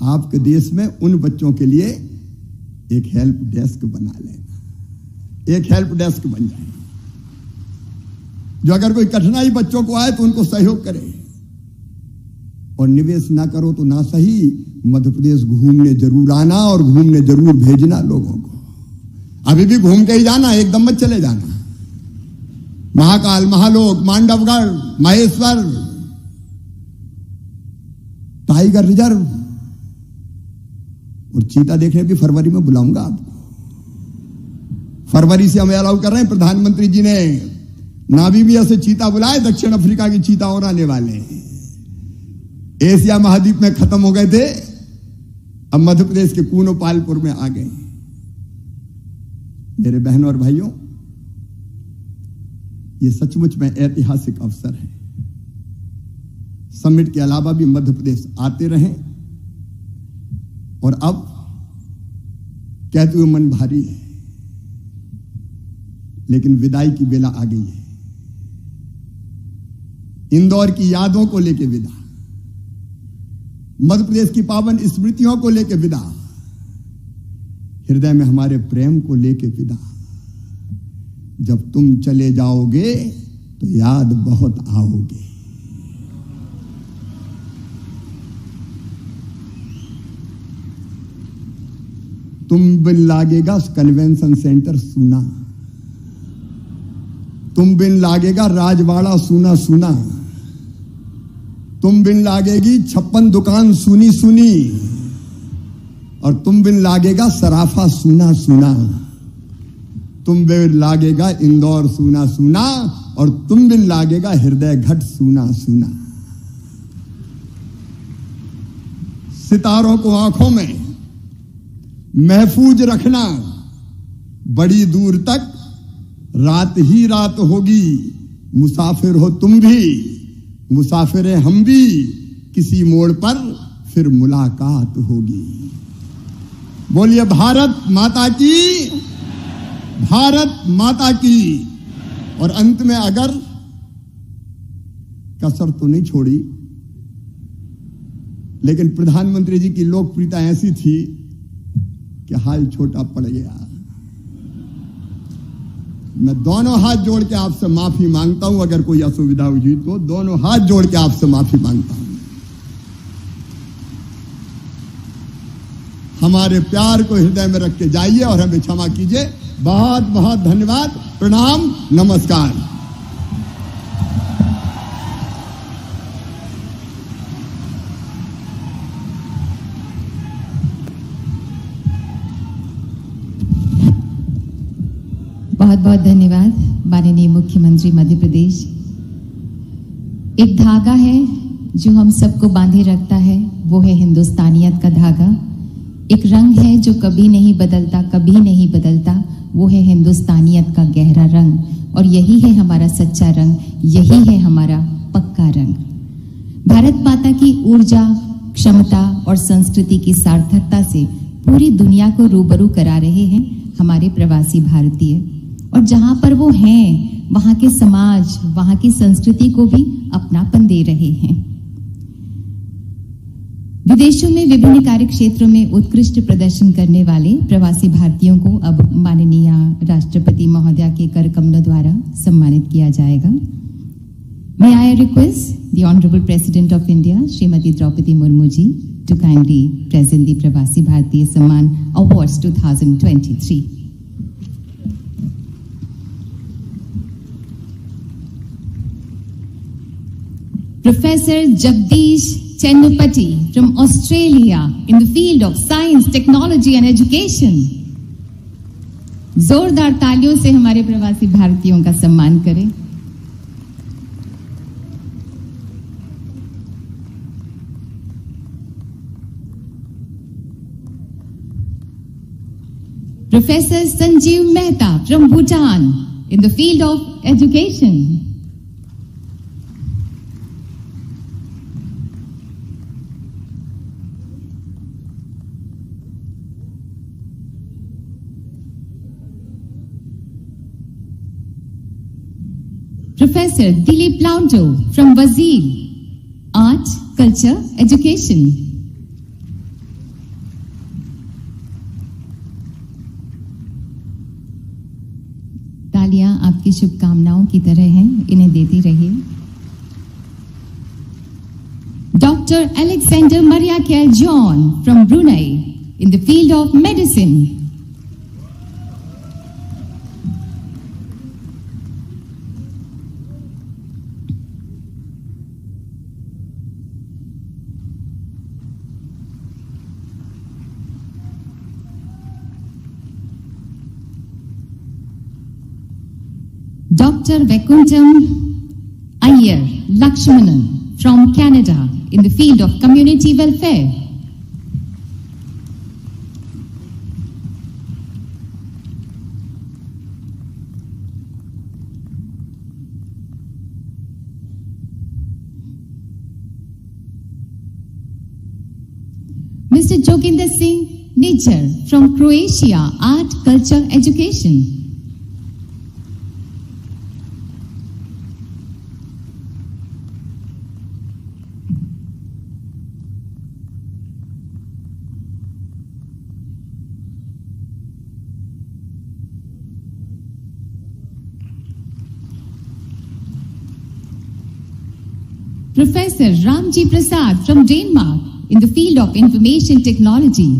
D: आपके देश में उन बच्चों के लिए एक हेल्प डेस्क बना लेना, एक हेल्प डेस्क बन जाए, जो अगर कोई कठिनाई बच्चों को आए तो उनको सहयोग करे। और निवेश ना करो तो ना सही, मध्य प्रदेश घूमने जरूर आना और घूमने जरूर भेजना लोगों को। अभी भी घूम के ही जाना, एकदम मत चले जाना। महाकाल, महालोक, मांडवगढ़, महेश्वर, टाइगर रिजर्व और चीता देखने भी फरवरी में बुलाऊंगा आपको। फरवरी से हमें अलाउ कर रहे हैं, प्रधानमंत्री जी ने नामीबिया से चीता बुलाए, दक्षिण अफ्रीका की चीता और आने वाले हैं। एशिया महाद्वीप में खत्म हो गए थे, अब मध्य प्रदेश के कूनो पालपुर में आ गए। मेरे बहनों और भाइयों, ये सचमुच में ऐतिहासिक अवसर है। समिट के अलावा भी मध्य प्रदेश आते रहें, और अब कहते हुए मन भारी है, लेकिन विदाई की बेला आ गई है। इंदौर की यादों को लेकर विदा, मध्य प्रदेश की पावन स्मृतियों को लेकर विदा, हृदय में हमारे प्रेम को लेकर विदा। जब तुम चले जाओगे तो याद बहुत आओगे। तुम बिन लागेगा कन्वेंशन सेंटर सूना, तुम बिन लागेगा राजवाड़ा सूना सूना, तुम बिन लागेगी 56 दुकान सुनी सुनी, और तुम बिन लागेगा सराफा सूना सूना, तुम बिन लागेगा इंदौर सूना सूना, और तुम बिन लागेगा हृदय घट सूना सूना। सितारों को आंखों में महफूज रखना, बड़ी दूर तक रात ही रात होगी। मुसाफिर हो तुम भी, मुसाफिर हैं हम भी, किसी मोड़ पर फिर मुलाकात होगी। बोलिए भारत माता की, भारत माता की। और अंत में अगर कसर तो नहीं छोड़ी, लेकिन प्रधानमंत्री जी की लोकप्रियता ऐसी थी कि हाल छोटा पड़ गया। मैं दोनों हाथ जोड़ के आपसे माफी मांगता हूं, अगर कोई असुविधा हुई तो दोनों हाथ जोड़ के आपसे माफी मांगता हूं। हमारे प्यार को हृदय में रख के जाइए और हमें क्षमा कीजिए। बहुत बहुत धन्यवाद, प्रणाम, नमस्कार।
A: बहुत बहुत धन्यवाद माननीय मुख्यमंत्री मध्य प्रदेश। एक धागा है जो हम सबको बांधे रखता है, वो है हिंदुस्तानियत का धागा। एक रंग है जो कभी नहीं बदलता, कभी नहीं बदलता, वो है हिंदुस्तानियत का गहरा रंग। और यही है हमारा सच्चा रंग, यही है हमारा पक्का रंग। भारत माता की ऊर्जा, क्षमता और संस्कृति की सार्थकता से पूरी दुनिया को रूबरू करा रहे हैं हमारे प्रवासी भारतीय। और जहां पर वो हैं, वहां के समाज, वहां की संस्कृति को भी अपनापन दे रहे हैं। विदेशों में विभिन्न कार्य क्षेत्रों में उत्कृष्ट प्रदर्शन करने वाले प्रवासी भारतीयों को अब माननीय राष्ट्रपति महोदया के कर कमलों द्वारा सम्मानित किया जाएगा। May I request the Honorable President of India, Srimati Draupadi Murmu ji, to kindly present the Pravasi Bharatiya Samman Awards 2023. Professor Jagdish Chennupati from Australia in the field of science, technology and education. जोरदार तालियों से हमारे प्रवासी भारतीयों का सम्मान करें। Professor Sanjeev Mehta from Bhutan in the field of education. Professor Dilip Launto from Brazil, Art, Culture, Education. तालियां आपकी शुभकामनाओं की तरह हैं, इन्हें देती रहिए। Dr. Alexander Mariakel John from Brunei in the field of medicine. Dr. Vaikuntham Iyer Lakshmanan from Canada in the field of community welfare. Mr. Joginder Singh Nijjar from Croatia, Art, Culture, Education. Professor Ramji Prasad from Denmark in the field of information technology.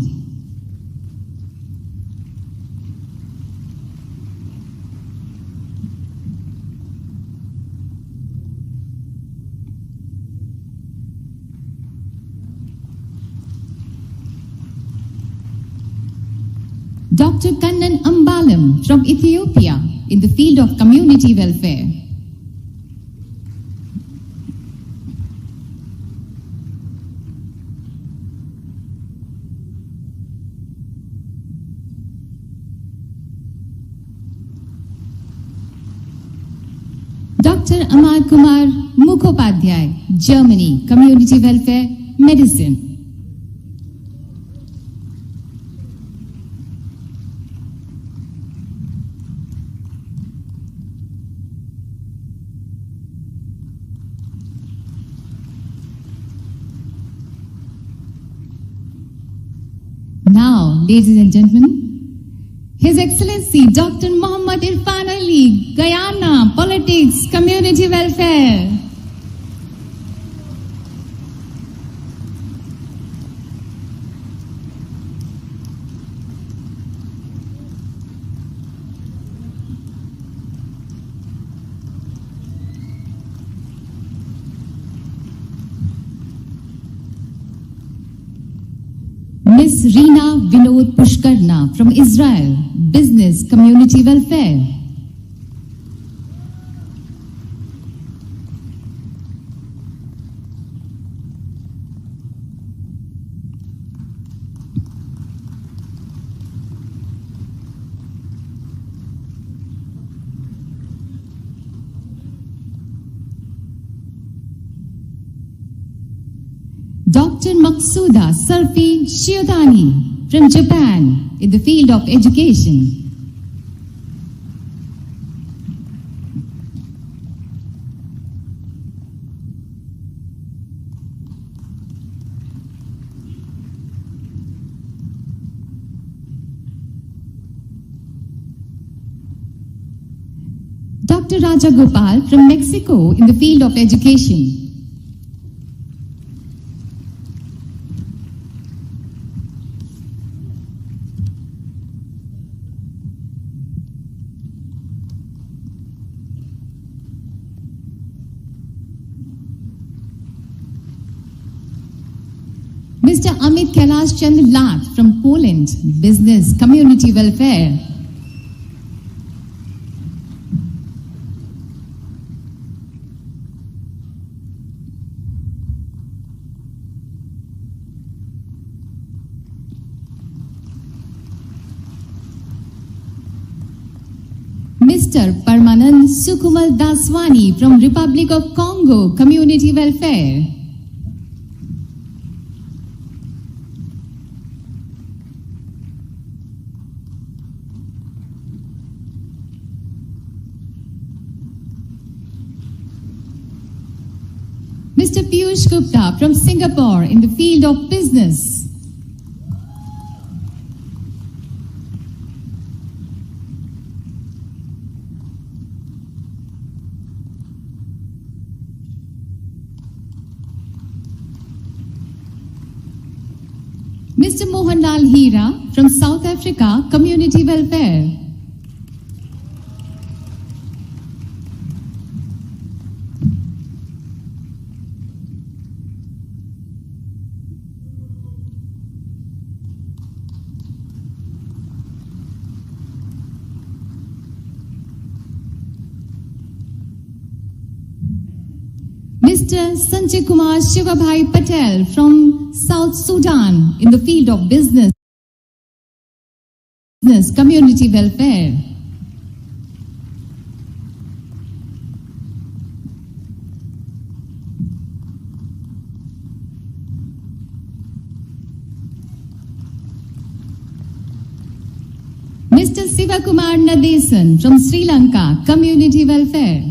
A: Dr. Kannan Ambalam from Ethiopia in the field of community welfare. Dr. Amar Kumar Mukhopadhyay, Germany, Community Welfare, Medicine. Now, ladies and gentlemen, His Excellency Dr. Muhammad Irfan Ali, Guyana, Politics, Community Welfare. Miss Reena Vinod Pushkarna from Israel, Business, Community Welfare. Dr. Maqsuda Sarfi Shiodani from Japan in the field of education. Dr. Raja Gopal from Mexico in the field of education. Mr. Amit Kailash Chandra Lath from Poland, Business, Community Welfare. Mr. Parmanand Sukumal Daswani from Republic of Congo, Community Welfare. Mr. Piyush Gupta from Singapore in the field of business. Mr. Mohanlal Hira from South Africa, Community Welfare. Mr. Sanjay Kumar Shivabhai Patel from South Sudan in the field of business, community welfare. Mr. Sivakumar Nadesan from Sri Lanka, Community Welfare.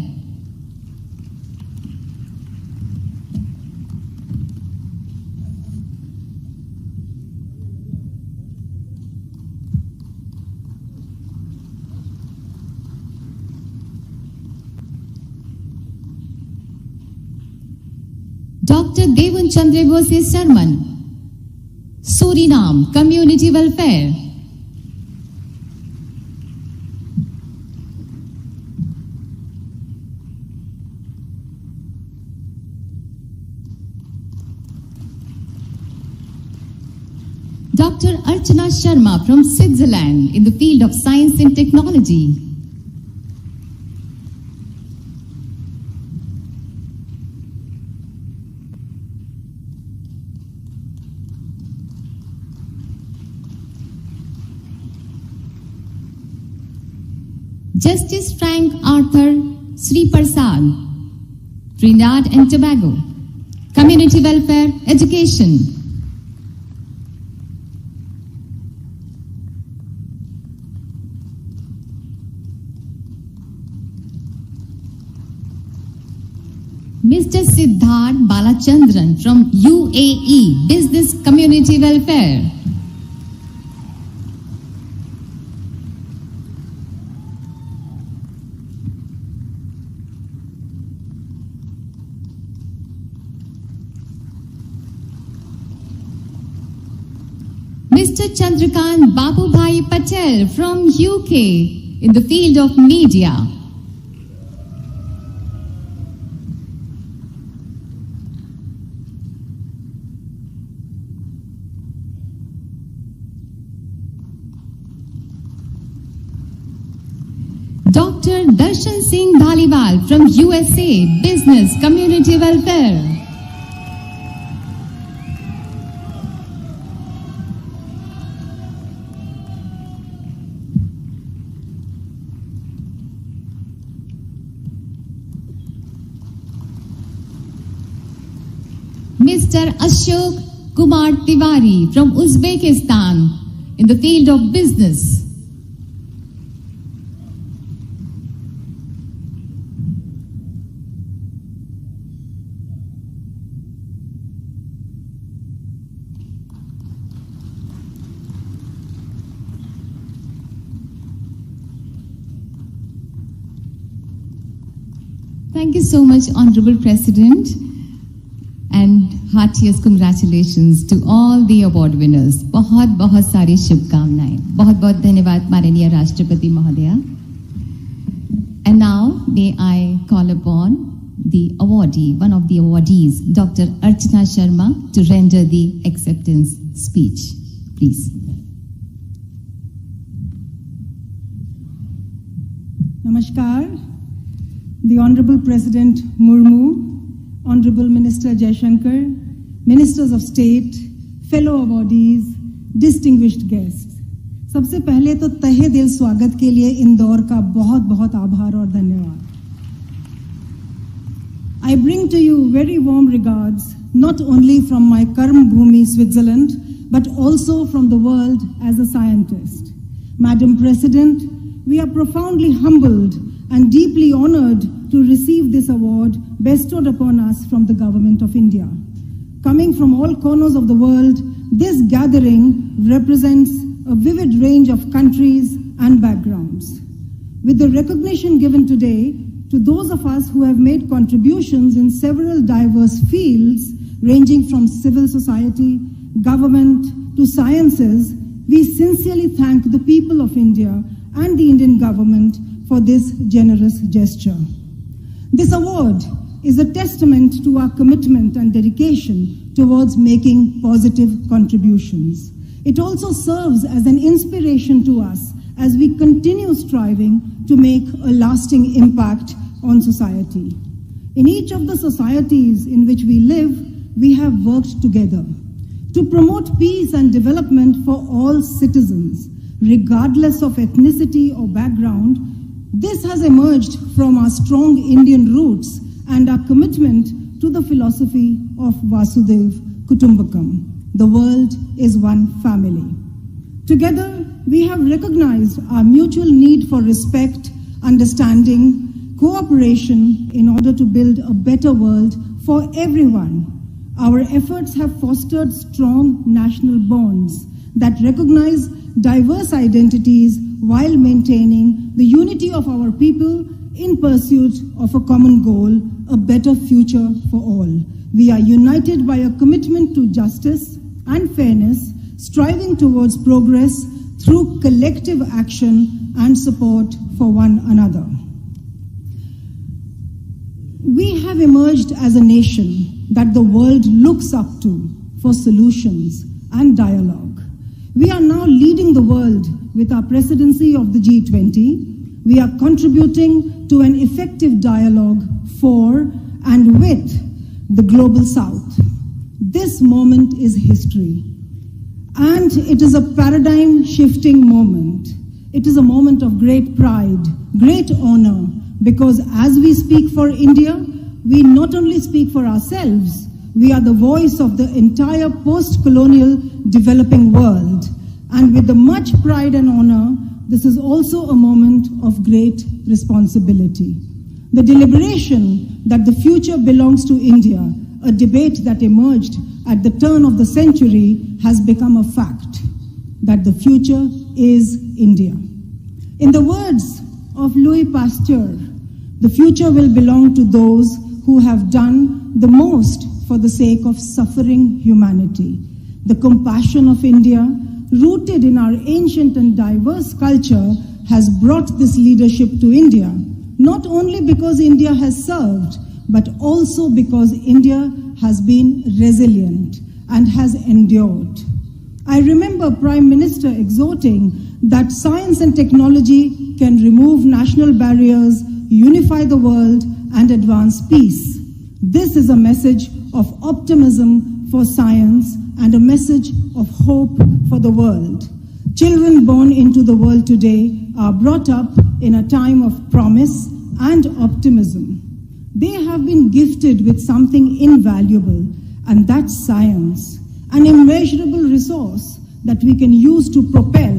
A: Dr. Devun Chandrebose Sarman, Suriname, Community Welfare. Dr. Archana Sharma from Switzerland in the field of science and technology. Justice Frank Arthur Sri Prasad, Trinidad and Tobago, Community Welfare, Education. Mr. Siddharth Balachandran from UAE, Business Community Welfare. Mr. Chandrakant Babubhai Patel from UK in the field of media. Dr. Darshan Singh Dhaliwal from USA, Business Community Welfare. Mr. Ashok Kumar Tiwari from Uzbekistan in the field of business. Thank you so much, Honorable President, and heartiest congratulations to all the award winners. बहुत बहुत सारी शुभकामनाएं. बहुत बहुत धन्यवाद माननीय राष्ट्रपति महोदया. And now may I call upon the awardee, one of the awardees, Dr. Archana Sharma, to render the acceptance speech. Please.
E: Namaskar. The Honorable President Murmu, Honorable Minister Jaishankar, Ministers of State, fellow awardees, distinguished guests. सबसे पहले तो तहे दिल स्वागत के लिए इंदौर का बहुत बहुत आभार और धन्यवाद. I bring to you very warm regards, not only from my Karm Bhumi, Switzerland, but also from the world as a scientist. Madam President, we are profoundly humbled and deeply honored to receive this award bestowed upon us from the Government of India. Coming from all corners of the world, this gathering represents a vivid range of countries and backgrounds. With the recognition given today to those of us who have made contributions in several diverse fields, ranging from civil society, government to sciences, we sincerely thank the people of India and the Indian government for this generous gesture. This award is a testament to our commitment and dedication towards making positive contributions. It also serves as an inspiration to us as we continue striving to make a lasting impact on society. In each of the societies in which we live, we have worked together to promote peace and development for all citizens, regardless of ethnicity or background. This has emerged from our strong Indian roots and our commitment to the philosophy of Vasudev Kutumbakam. The world is one family. Together, we have recognized our mutual need for respect, understanding, cooperation in order to build a better world for everyone. Our efforts have fostered strong national bonds that recognize diverse identities while maintaining the unity of our people in pursuit of a common goal, a better future for all. We are united by a commitment to justice and fairness, striving towards progress through collective action and support for one another. We have emerged as a nation that the world looks up to for solutions and dialogue. We are now leading the world with our presidency of the G20. We are contributing to an effective dialogue for and with the global South. This moment is history, and it is a paradigm-shifting moment. It is a moment of great pride, great honor, because as we speak for India, we not only speak for ourselves, we are the voice of the entire post-colonial developing world. And with the much pride and honor, this is also a moment of great responsibility. The deliberation that the future belongs to India, a debate that emerged at the turn of the century, has become a fact, that the future is India. In the words of Louis Pasteur, the future will belong to those who have done the most for the sake of suffering humanity. The compassion of India, rooted in our ancient and diverse culture, has brought this leadership to India, not only because India has served, but also because India has been resilient and has endured. I remember Prime Minister exhorting that science and technology can remove national barriers, unify the world, and advance peace. This is a message of optimism for science and a message of hope for the world. Children born into the world today are brought up in a time of promise and optimism. They have been gifted with something invaluable, and that's science, an immeasurable resource that we can use to propel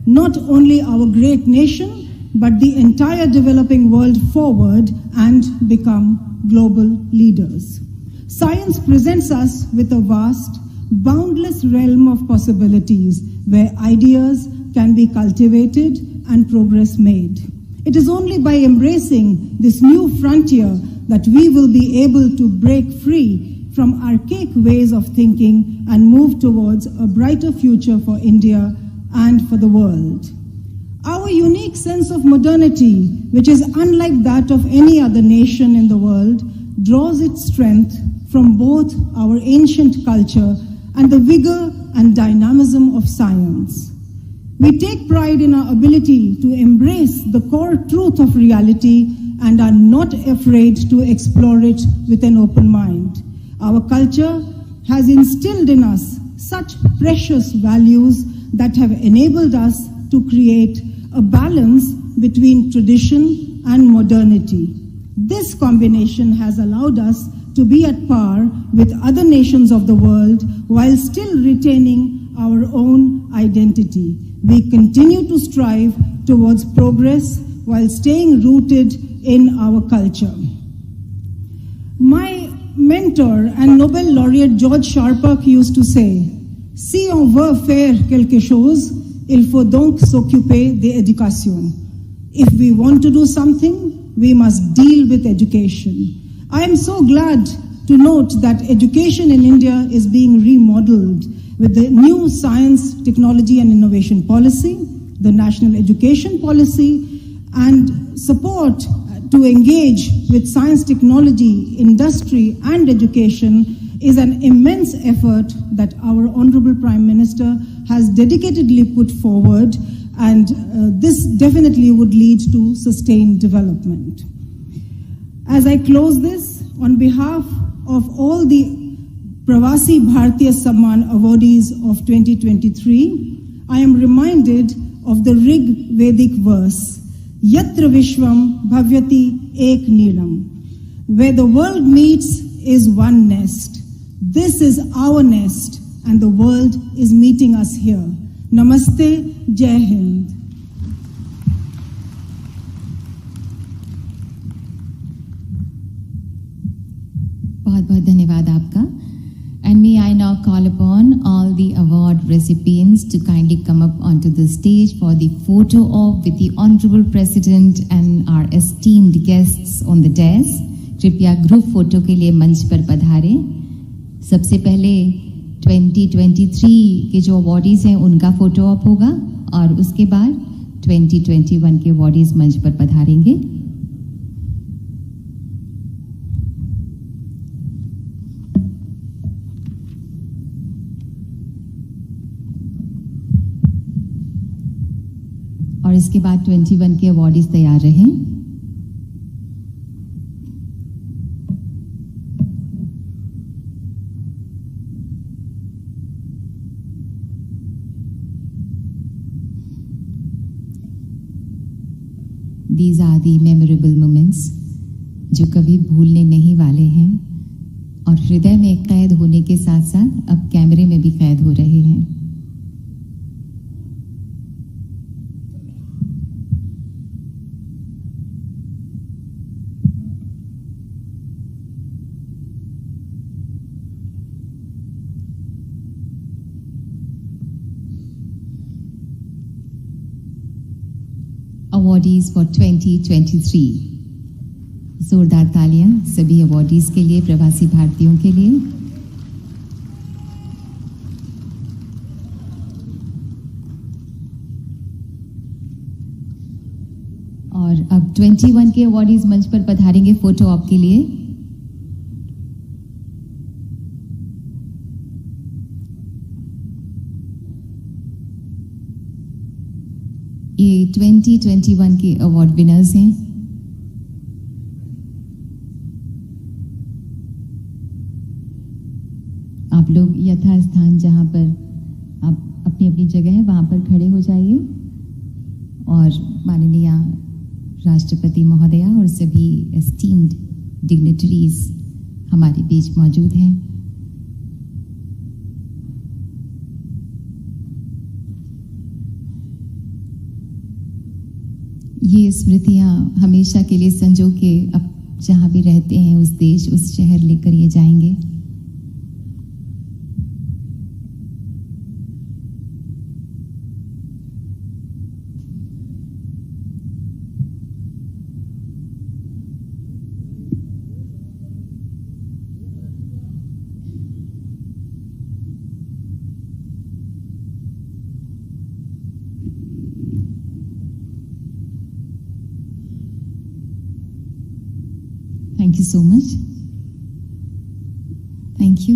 E: not only our great nation, but the entire developing world forward and become global leaders. Science presents us with a vast, boundless realm of possibilities where ideas can be cultivated and progress made. It is only by embracing this new frontier that we will be able to break free from archaic ways of thinking and move towards a brighter future for India and for the world. Our unique sense of modernity, which is unlike that of any other nation in the world, draws its strength from both our ancient culture and the vigor and dynamism of science. We take pride in our ability to embrace the core truth of reality and are not afraid to explore it with an open mind. Our culture has instilled in us such precious values that have enabled us to create a balance between tradition and modernity. This combination has allowed us to be at par with other nations of the world while still retaining our own identity. We continue to strive towards progress while staying rooted in our culture. My mentor and Nobel laureate George Sharpak used to say, "Si on veut faire quelque chose, il faut donc s'occuper de l'éducation." If we want to do something, we must deal with education. I am so glad to note that education in India is being remodeled with the new Science, Technology and Innovation Policy, the National Education Policy, and support to engage with science, technology, industry and education is an immense effort that our Honorable Prime Minister has dedicatedly put forward, and this definitely would lead to sustained development. As I close this, on behalf of all the Pravasi Bharatiya Samman awardees of 2023, I am reminded of the Rig Vedic verse, Yatra Vishwam Bhavyati Ek Niram. Where the world meets is one nest. This is our nest, and the world is meeting us here. Namaste, Jai Hind.
A: बहुत बहुत धन्यवाद आपका. And may I now call upon all the award recipients to kindly come up onto the stage for the photo op with the Honorable President and our esteemed guests on the dais. कृपया group photo के लिए मंच पर पधारें. सबसे पहले 2023 के जो awardees हैं उनका फोटो ऑप होगा और उसके बाद 2021 के अवॉर्डीज मंच पर पधारेंगे. और इसके बाद 21 के अवॉर्डीज तैयार रहें. These are the memorable moments जो कभी भूलने नहीं वाले हैं और हृदय में कैद होने के साथ साथ अब कैमरे में भी कैद हो रहे हैं. Awardees for 2023. जोरदार तालियां सभी अवॉर्डीज के लिए, प्रवासी भारतीयों के लिए. और अब 21 के अवॉर्डीज मंच पर पधारेंगे फोटो ऑप के लिए. ये 2021 के अवार्ड विनर्स हैं. आप लोग यथास्थान जहां पर आप अपनी अपनी जगह है वहां पर खड़े हो जाइए और माननीय राष्ट्रपति महोदया और सभी एस्टीम्ड डिग्निटरीज हमारे बीच मौजूद हैं. ये स्मृतियां हमेशा के लिए संजो के अब जहां भी रहते हैं उस देश उस शहर लेकर ये जाएंगे. Thank you so much. Thank you.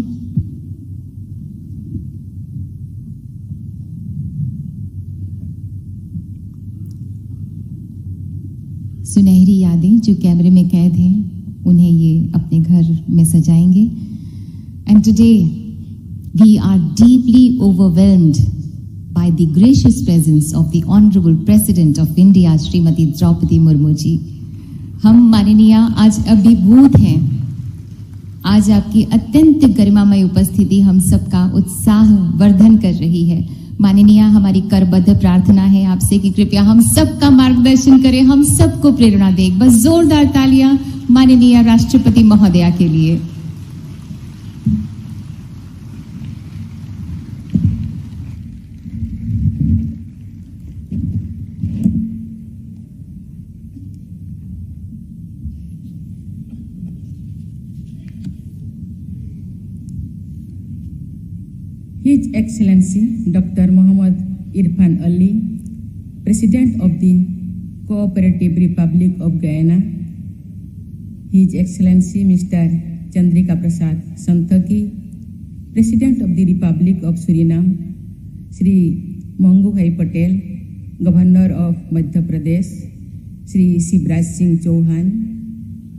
A: सुनहरी यादें जो कैमरे में कैद हैं उन्हें ये अपने घर में सजाएंगे. And today we are deeply overwhelmed by the gracious presence of the Honorable President of India, Shrimati Draupadi Murmu ji. हम माननीय आज अभिभूत हैं. आज आपकी अत्यंत गरिमामय उपस्थिति हम सबका उत्साह वर्धन कर रही है. माननीय हमारी करबद्ध प्रार्थना है आपसे कि कृपया हम सबका मार्गदर्शन करें, हम सबको प्रेरणा दें. बस जोरदार तालियां माननीय राष्ट्रपति महोदया के लिए.
F: His Excellency Dr. Muhammad Irfan Ali, President of the Cooperative Republic of Guyana, His Excellency Mr. Chandrika Prasad Santaki, President of the Republic of Suriname, Shri Manguhai Patel, Governor of Madhya Pradesh, Shri Shivraj Singh Chauhan,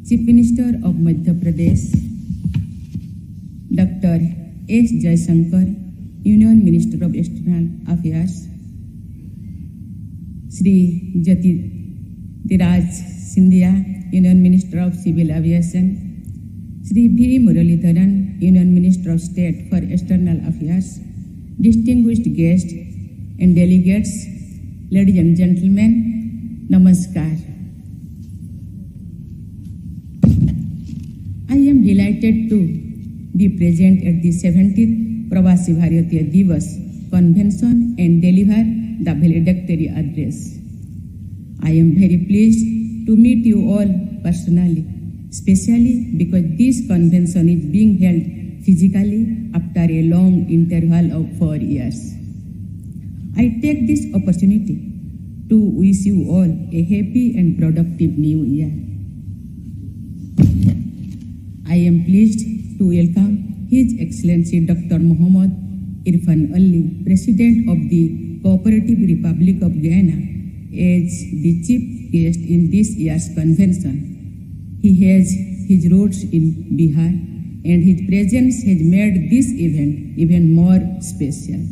F: Chief Minister of Madhya Pradesh, Dr. S. Jaishankar, Union Minister of External Affairs, Shri Jyotiraj Scindia, Union Minister of Civil Aviation, Shri V. Muralidharan, Union Minister of State for External Affairs, distinguished guests, and delegates, ladies and gentlemen, Namaskar. I am delighted to be present at the 70th Pravasi Bharatiya Divas convention and deliver the valedictory address. I am very pleased to meet you all personally, especially because this convention is being held physically after a long interval of 4 years. I take this opportunity to wish you all a happy and productive new year. I am pleased to welcome His Excellency Dr. Muhammad Irfan Ali, President of the Cooperative Republic of Guyana, as the chief guest in this year's convention. He has his roots in Bihar, and his presence has made this event even more special.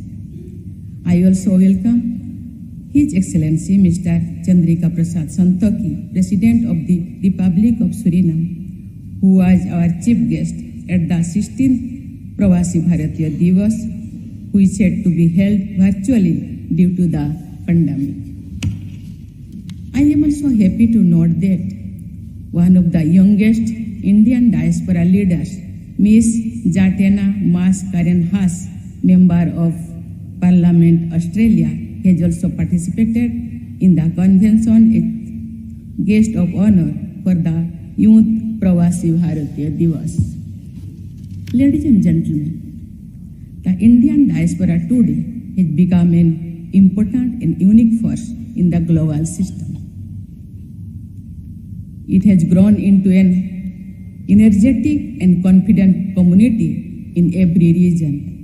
F: I also welcome His Excellency Mr. Chandrika Prasad Santokhi, President of the Republic of Suriname, who was our chief guest at the 16th Pravasi Bharatiya Divas, which had to be held virtually due to the pandemic. I am also happy to note that one of the youngest Indian diaspora leaders, Miss Jatena Mas Karen Haas, Member of Parliament Australia, has also participated in the convention as guest of honor for the Youth Pravasi Bharatiya Divas. Ladies and gentlemen, the Indian diaspora today has become an important and unique force in the global system. It has grown into an energetic and confident community in every region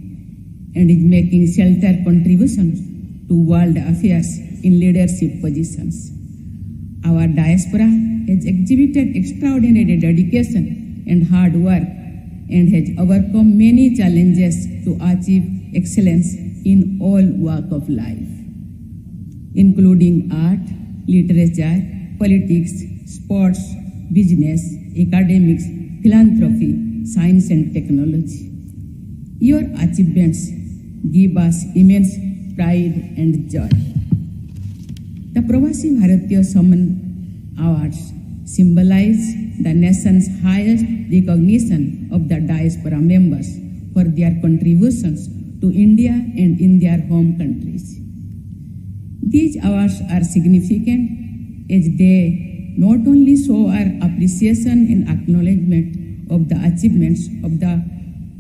F: and is making sheltered contributions to world affairs in leadership positions. Our diaspora has exhibited extraordinary dedication and hard work and has overcome many challenges to achieve excellence in all walks of life, including art, literature, politics, sports, business, academics, philanthropy, science and technology. Your achievements give us immense pride and joy. The Pravasi Bharatiya Samman Awards symbolize the nation's highest recognition of the diaspora members for their contributions to India and in their home countries. These awards are significant as they not only show our appreciation and acknowledgement of the achievements of the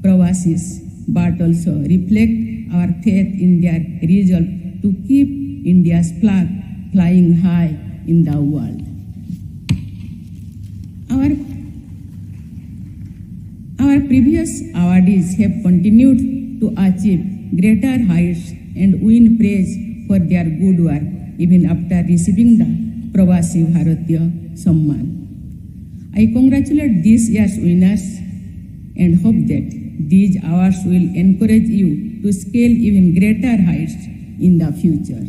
F: Pravasis, but also reflect our faith in their resolve to keep India's flag flying high in the world. Our previous awardees have continued to achieve greater heights and win praise for their good work even after receiving the Pravasi Bharatiya Samman. I congratulate this year's winners and hope that these awards will encourage you to scale even greater heights in the future.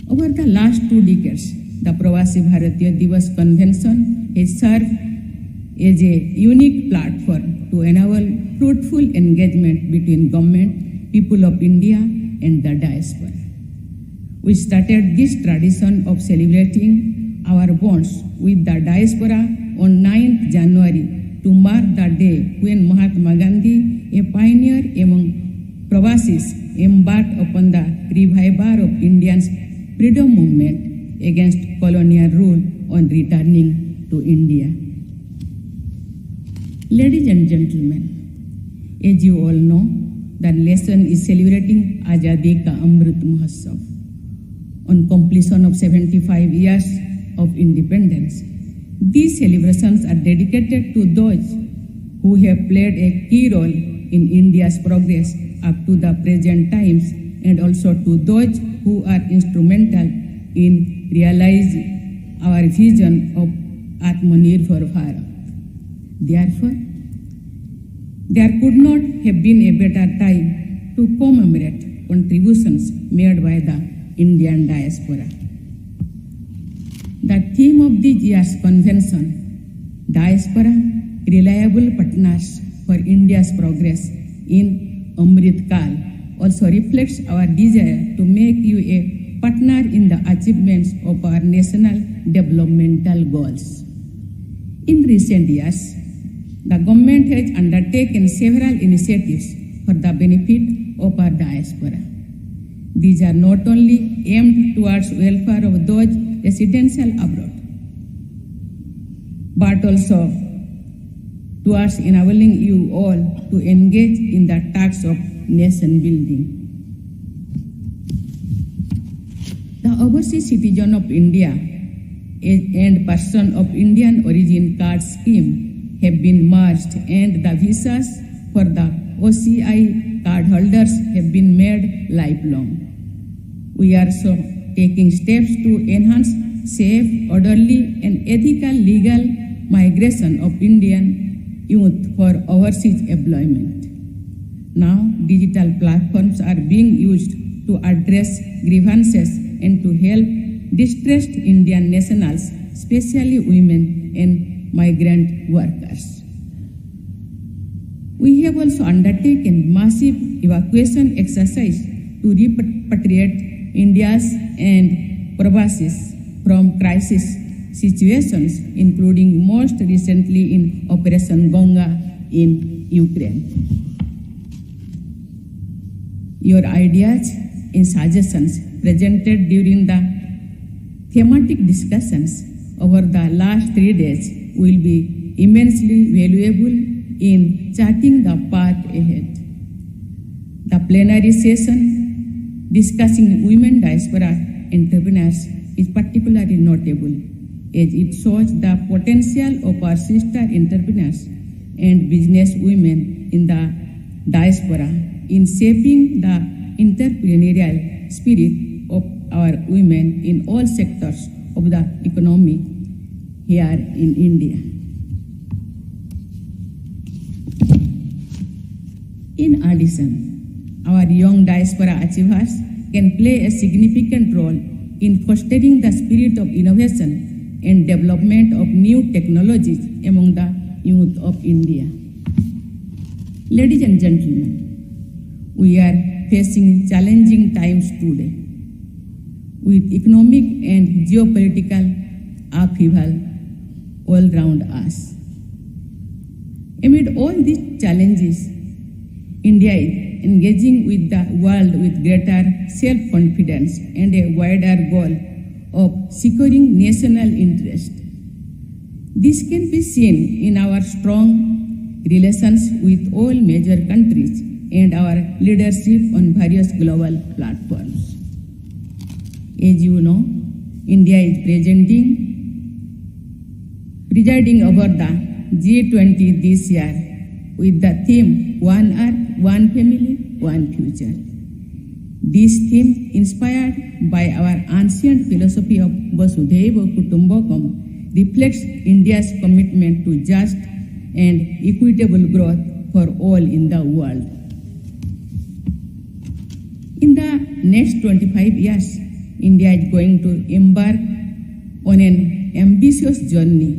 F: Over the last 2 decades, the Pravasi Bharatiya Divas Convention has served as a unique platform to enable fruitful engagement between government, people of India, and the diaspora. We started this tradition of celebrating our bonds with the diaspora on 9th January to mark the day when Mahatma Gandhi, a pioneer among Pravasis, embarked upon the revival of Indians' freedom movement against colonial rule on returning to India. Ladies and gentlemen, as you all know, the nation is celebrating Azadi Ka Amrit Mahotsav on completion of 75 years of independence. These celebrations are dedicated to those who have played a key role in India's progress up to the present times, and also to those who are instrumental in realizing our vision of Atmanirbhar Bharat. Therefore, there could not have been a better time to commemorate contributions made by the Indian diaspora. The theme of this year's convention, Diaspora, Reliable Partners for India's Progress in Amrit Kal, also reflects our desire to make you a partner in the achievements of our national developmental goals. In recent years, the government has undertaken several initiatives for the benefit of our diaspora. These are not only aimed towards welfare of those residential abroad, but also towards enabling you all to engage in the task of nation building. The overseas citizen of India and person of Indian origin card scheme have been merged, and the visas for the OCI cardholders have been made lifelong. We are so taking steps to enhance safe, orderly, and ethical legal migration of Indian youth for overseas employment. Now, digital platforms are being used to address grievances and to help distressed Indian nationals, especially women and migrant workers. We have also undertaken massive evacuation exercise to repatriate India's and Pravasis from crisis situations, including most recently in Operation Ganga in Ukraine. Your ideas and suggestions presented during the thematic discussions over the last 3 days will be immensely valuable in charting the path ahead. The plenary session discussing women diaspora entrepreneurs is particularly notable, as it shows the potential of our sister entrepreneurs and business women in the diaspora in shaping the entrepreneurial spirit of our women in all sectors of the economy here in India. In addition, our young diaspora achievers can play a significant role in fostering the spirit of innovation and development of new technologies among the youth of India. Ladies and gentlemen, we are facing challenging times today, with economic and geopolitical upheaval all around us. Amid all these challenges, India is engaging with the world with greater self-confidence and a wider goal of securing national interest. This can be seen in our strong relations with all major countries and our leadership on various global platforms. As you know, India is presiding over the G20 this year with the theme One Earth, One Family, One Future. This theme, inspired by our ancient philosophy of Vasudhaiva Kutumbakam, reflects India's commitment to just and equitable growth for all in the world. In the next 25 years, India is going to embark on an ambitious journey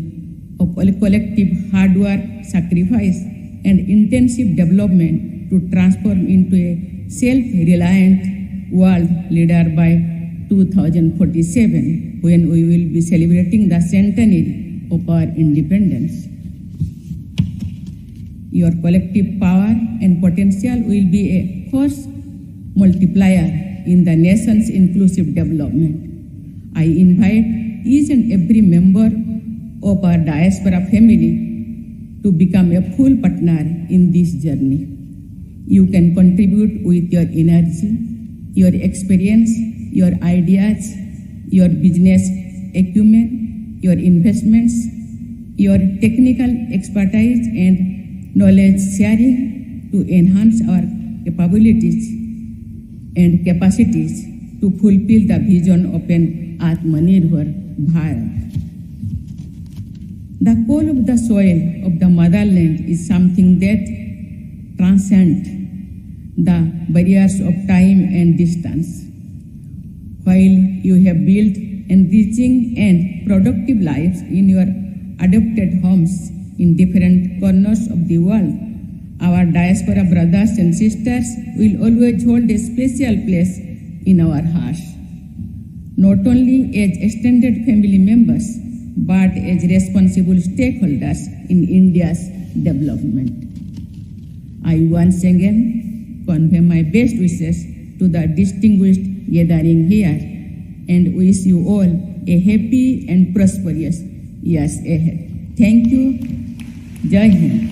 F: of collective hard work, sacrifice, and intensive development to transform into a self-reliant world leader by 2047, when we will be celebrating the centenary of our independence. Your collective power and potential will be a force multiplier in the nation's inclusive development. I invite each and every member of our diaspora family to become a full partner in this journey. You can contribute with your energy, your experience, your ideas, your business acumen, your investments, your technical expertise and knowledge sharing to enhance our capabilities and capacities to fulfill the vision of an Atmanirbhar Bharat. The call of the soil of the motherland is something that transcends the barriers of time and distance. While you have built enriching and productive lives in your adopted homes in different corners of the world, Our diaspora brothers and sisters will always hold a special place in our hearts, not only as extended family members, but as responsible stakeholders in India's development. I once again convey my best wishes to the distinguished gathering here and wish you all a happy and prosperous years ahead. Thank you. Jai Hind.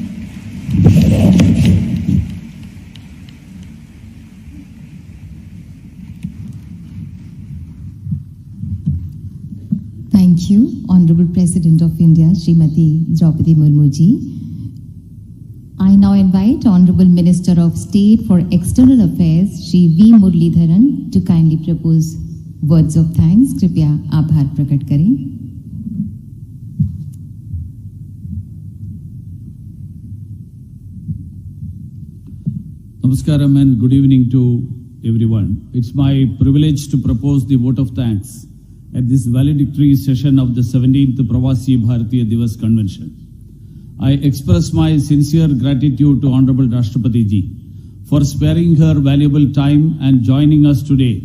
A: Thank you, Honorable President of India, Srimati Draupadi Murmu ji. I now invite Honorable Minister of State for External Affairs, Shri V. Muralidharan, to kindly propose words of thanks. कृपया आभार प्रकट करें.
C: Namaskaram and good evening to everyone. It's my privilege to propose the vote of thanks at this valedictory session of the 17th Pravasi Bharatiya Divas Convention. I express my sincere gratitude to Honorable Rashtrapati Ji for sparing her valuable time and joining us today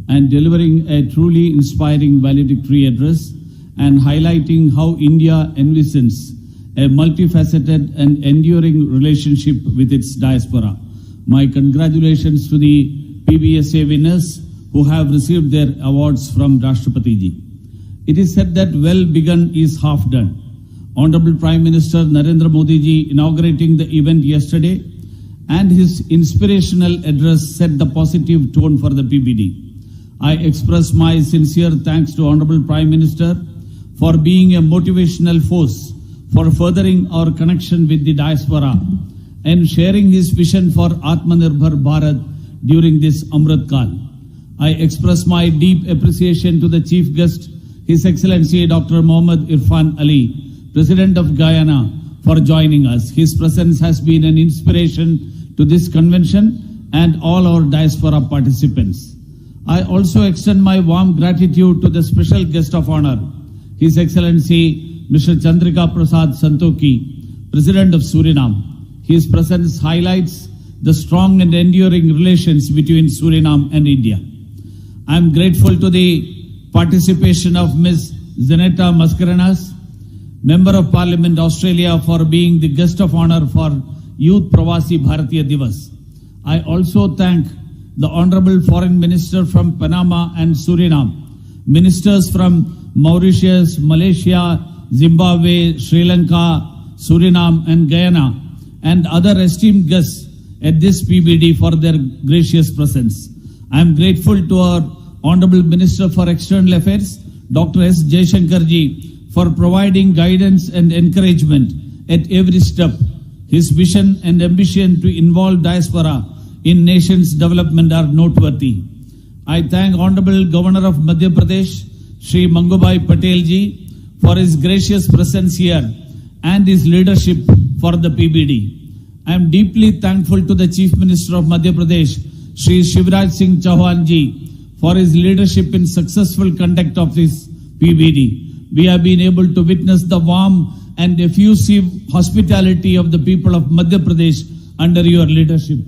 C: and delivering a truly inspiring valedictory address and highlighting how India envisions a multifaceted and enduring relationship with its diaspora. My congratulations to the PBSA winners who have received their awards from Rashtrapati Ji. It is said that well begun is half done. Honorable Prime Minister Narendra Modi Ji inaugurating the event yesterday and his inspirational address set the positive tone for the PBD. I express my sincere thanks to Honorable Prime Minister for being a motivational force for furthering our connection with the diaspora and sharing his vision for Atmanirbhar Bharat during this Amrit Kal. I express my deep appreciation to the Chief Guest, His Excellency Dr. Mohammad Irfan Ali, President of Guyana, for joining us. His presence has been an inspiration to this convention and all our diaspora participants. I also extend my warm gratitude to the special guest of honor, His Excellency Mr. Chandrika Prasad Santoki, President of Suriname. His presence highlights the strong and enduring relations between Suriname and India. I am grateful to the participation of Ms. Zeneta Mascarenas, Member of Parliament Australia, for being the guest of honor for Youth Pravasi Bharatiya Divas. I also thank the Honorable Foreign Minister from Panama and Suriname, ministers from Mauritius, Malaysia, Zimbabwe, Sri Lanka, Suriname and Guyana, and other esteemed guests at this PBD for their gracious presence. I am grateful to our Honorable Minister for External Affairs, Dr. S. Jaishankar Ji, for providing guidance and encouragement at every step. His vision and ambition to involve diaspora in nation's development are noteworthy. I thank Honorable Governor of Madhya Pradesh, Shri Mangubai Patel Ji, for his gracious presence here and his leadership for the PBD. I am deeply thankful to the Chief Minister of Madhya Pradesh, Shri Shivraj Singh Chauhan Ji, for his leadership in successful conduct of this PBD. We have been able to witness the warm and effusive hospitality of the people of Madhya Pradesh under your leadership.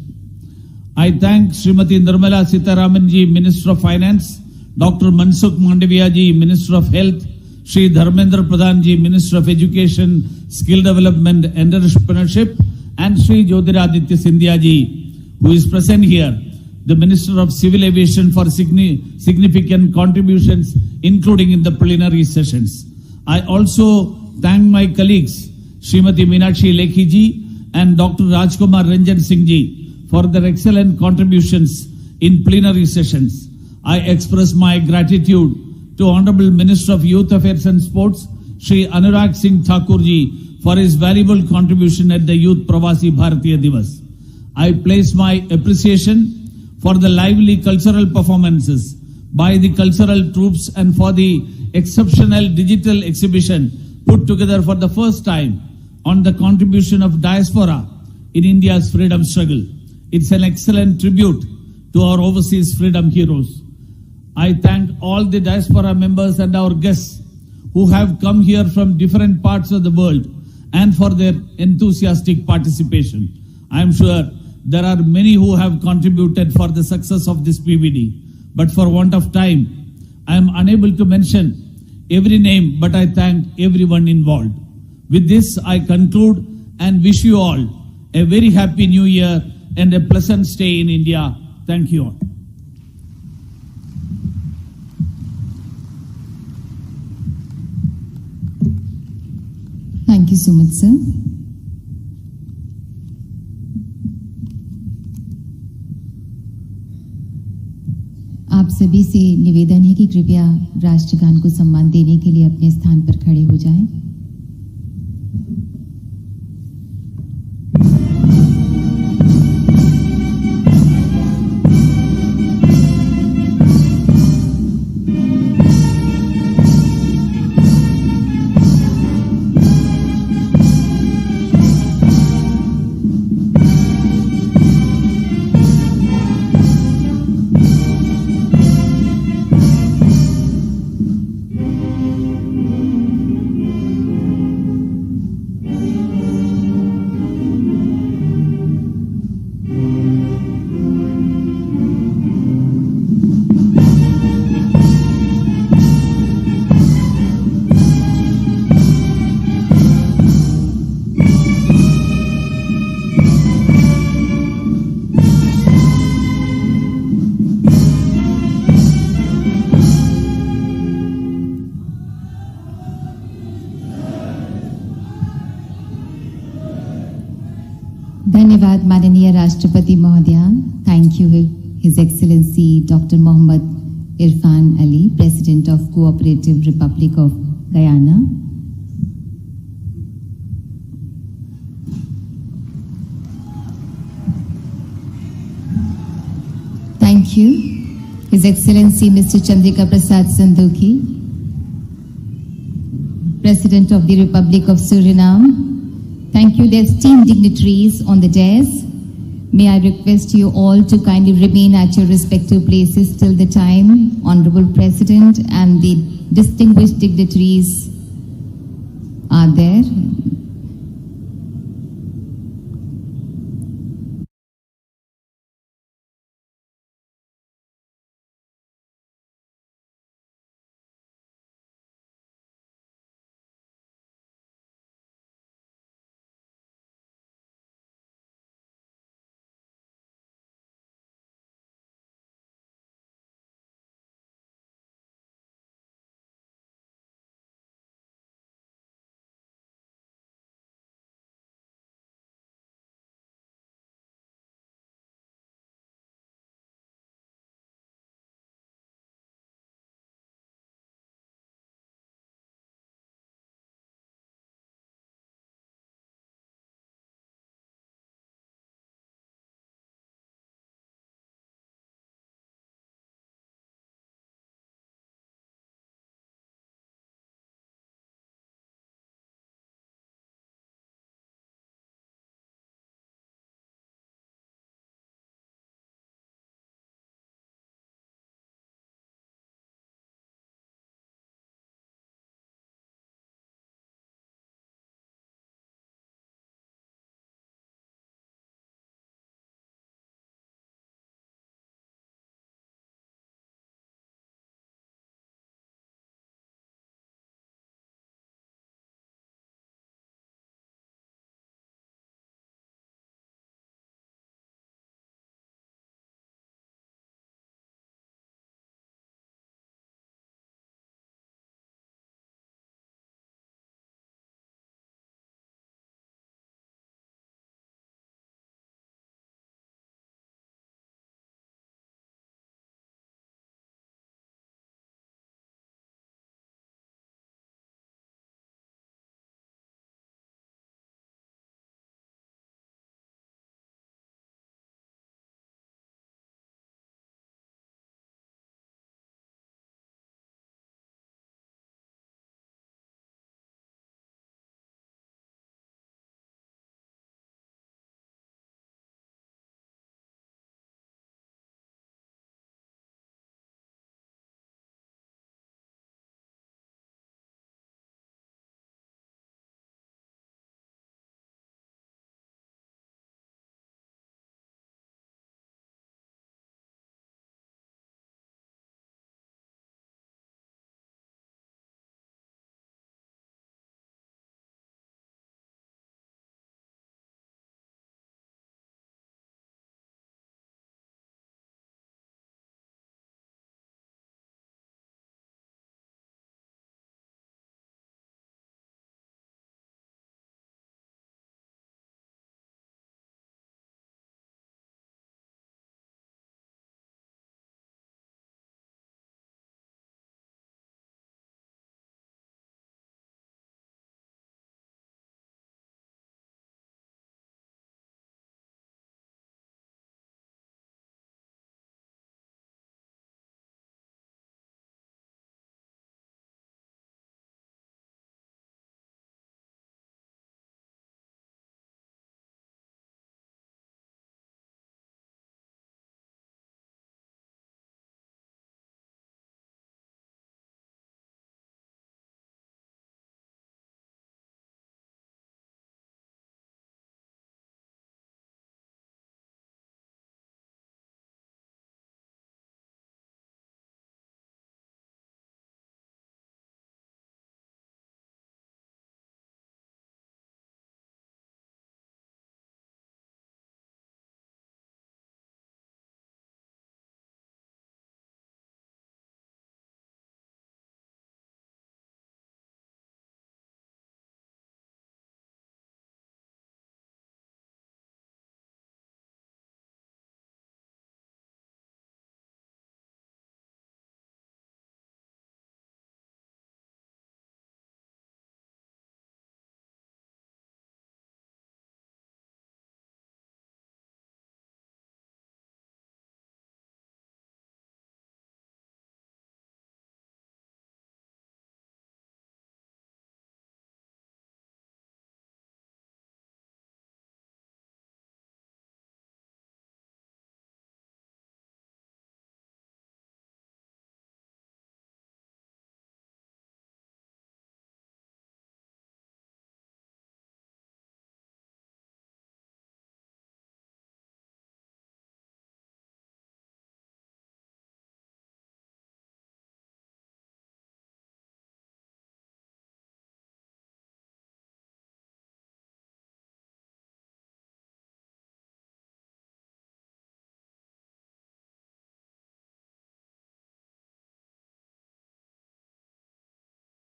C: I thank Srimati Nirmala Sitharaman Ji, Minister of Finance, Dr. Mansukh Mandavia Ji, Minister of Health, Shri Dharmendra Pradhan Ji, Minister of Education, Skill Development and Entrepreneurship, and Shri Jyotiraditya Scindia Ji, who is present here, the Minister of Civil Aviation, for significant contributions, including in the plenary sessions. I also thank my colleagues, Srimati Meenakshi Lekhi Ji and Dr. Rajkumar Ranjan Singh Ji, for their excellent contributions in plenary sessions. I express my gratitude to Honorable Minister of Youth Affairs and Sports, Shri Anurag Singh Thakur Ji, for his valuable contribution at the Youth Pravasi Bharatiya Divas. I place my appreciation for the lively cultural performances by the cultural troops and for the exceptional digital exhibition put together for the first time on the contribution of diaspora in India's freedom struggle. It's an excellent tribute to our overseas freedom heroes. I thank all the diaspora members and our guests who have come here from different parts of the world and for their enthusiastic participation. I am sure there are many who have contributed for the success of this PVD, but for want of time, I am unable to mention every name, but I thank everyone involved. With this, I conclude and wish you all a very happy new year and a pleasant stay in India. Thank you all.
A: Thank you so much, sir. आप सभी से निवेदन है कि कृपया राष्ट्रगान को सम्मान देने के लिए अपने स्थान पर खड़े हो जाएं। धन्यवाद माननीय राष्ट्रपति महोदय। Thank you his excellency doctor Mohamed Irfaan Ali, president of cooperative republic of Guyana. Thank you his excellency mister Chandrikapersad Santokhi, president of the republic of Suriname. Thank you, the esteemed dignitaries on the dais. May I request you all to kindly remain at your respective places till the time Honorable President and the distinguished dignitaries are there.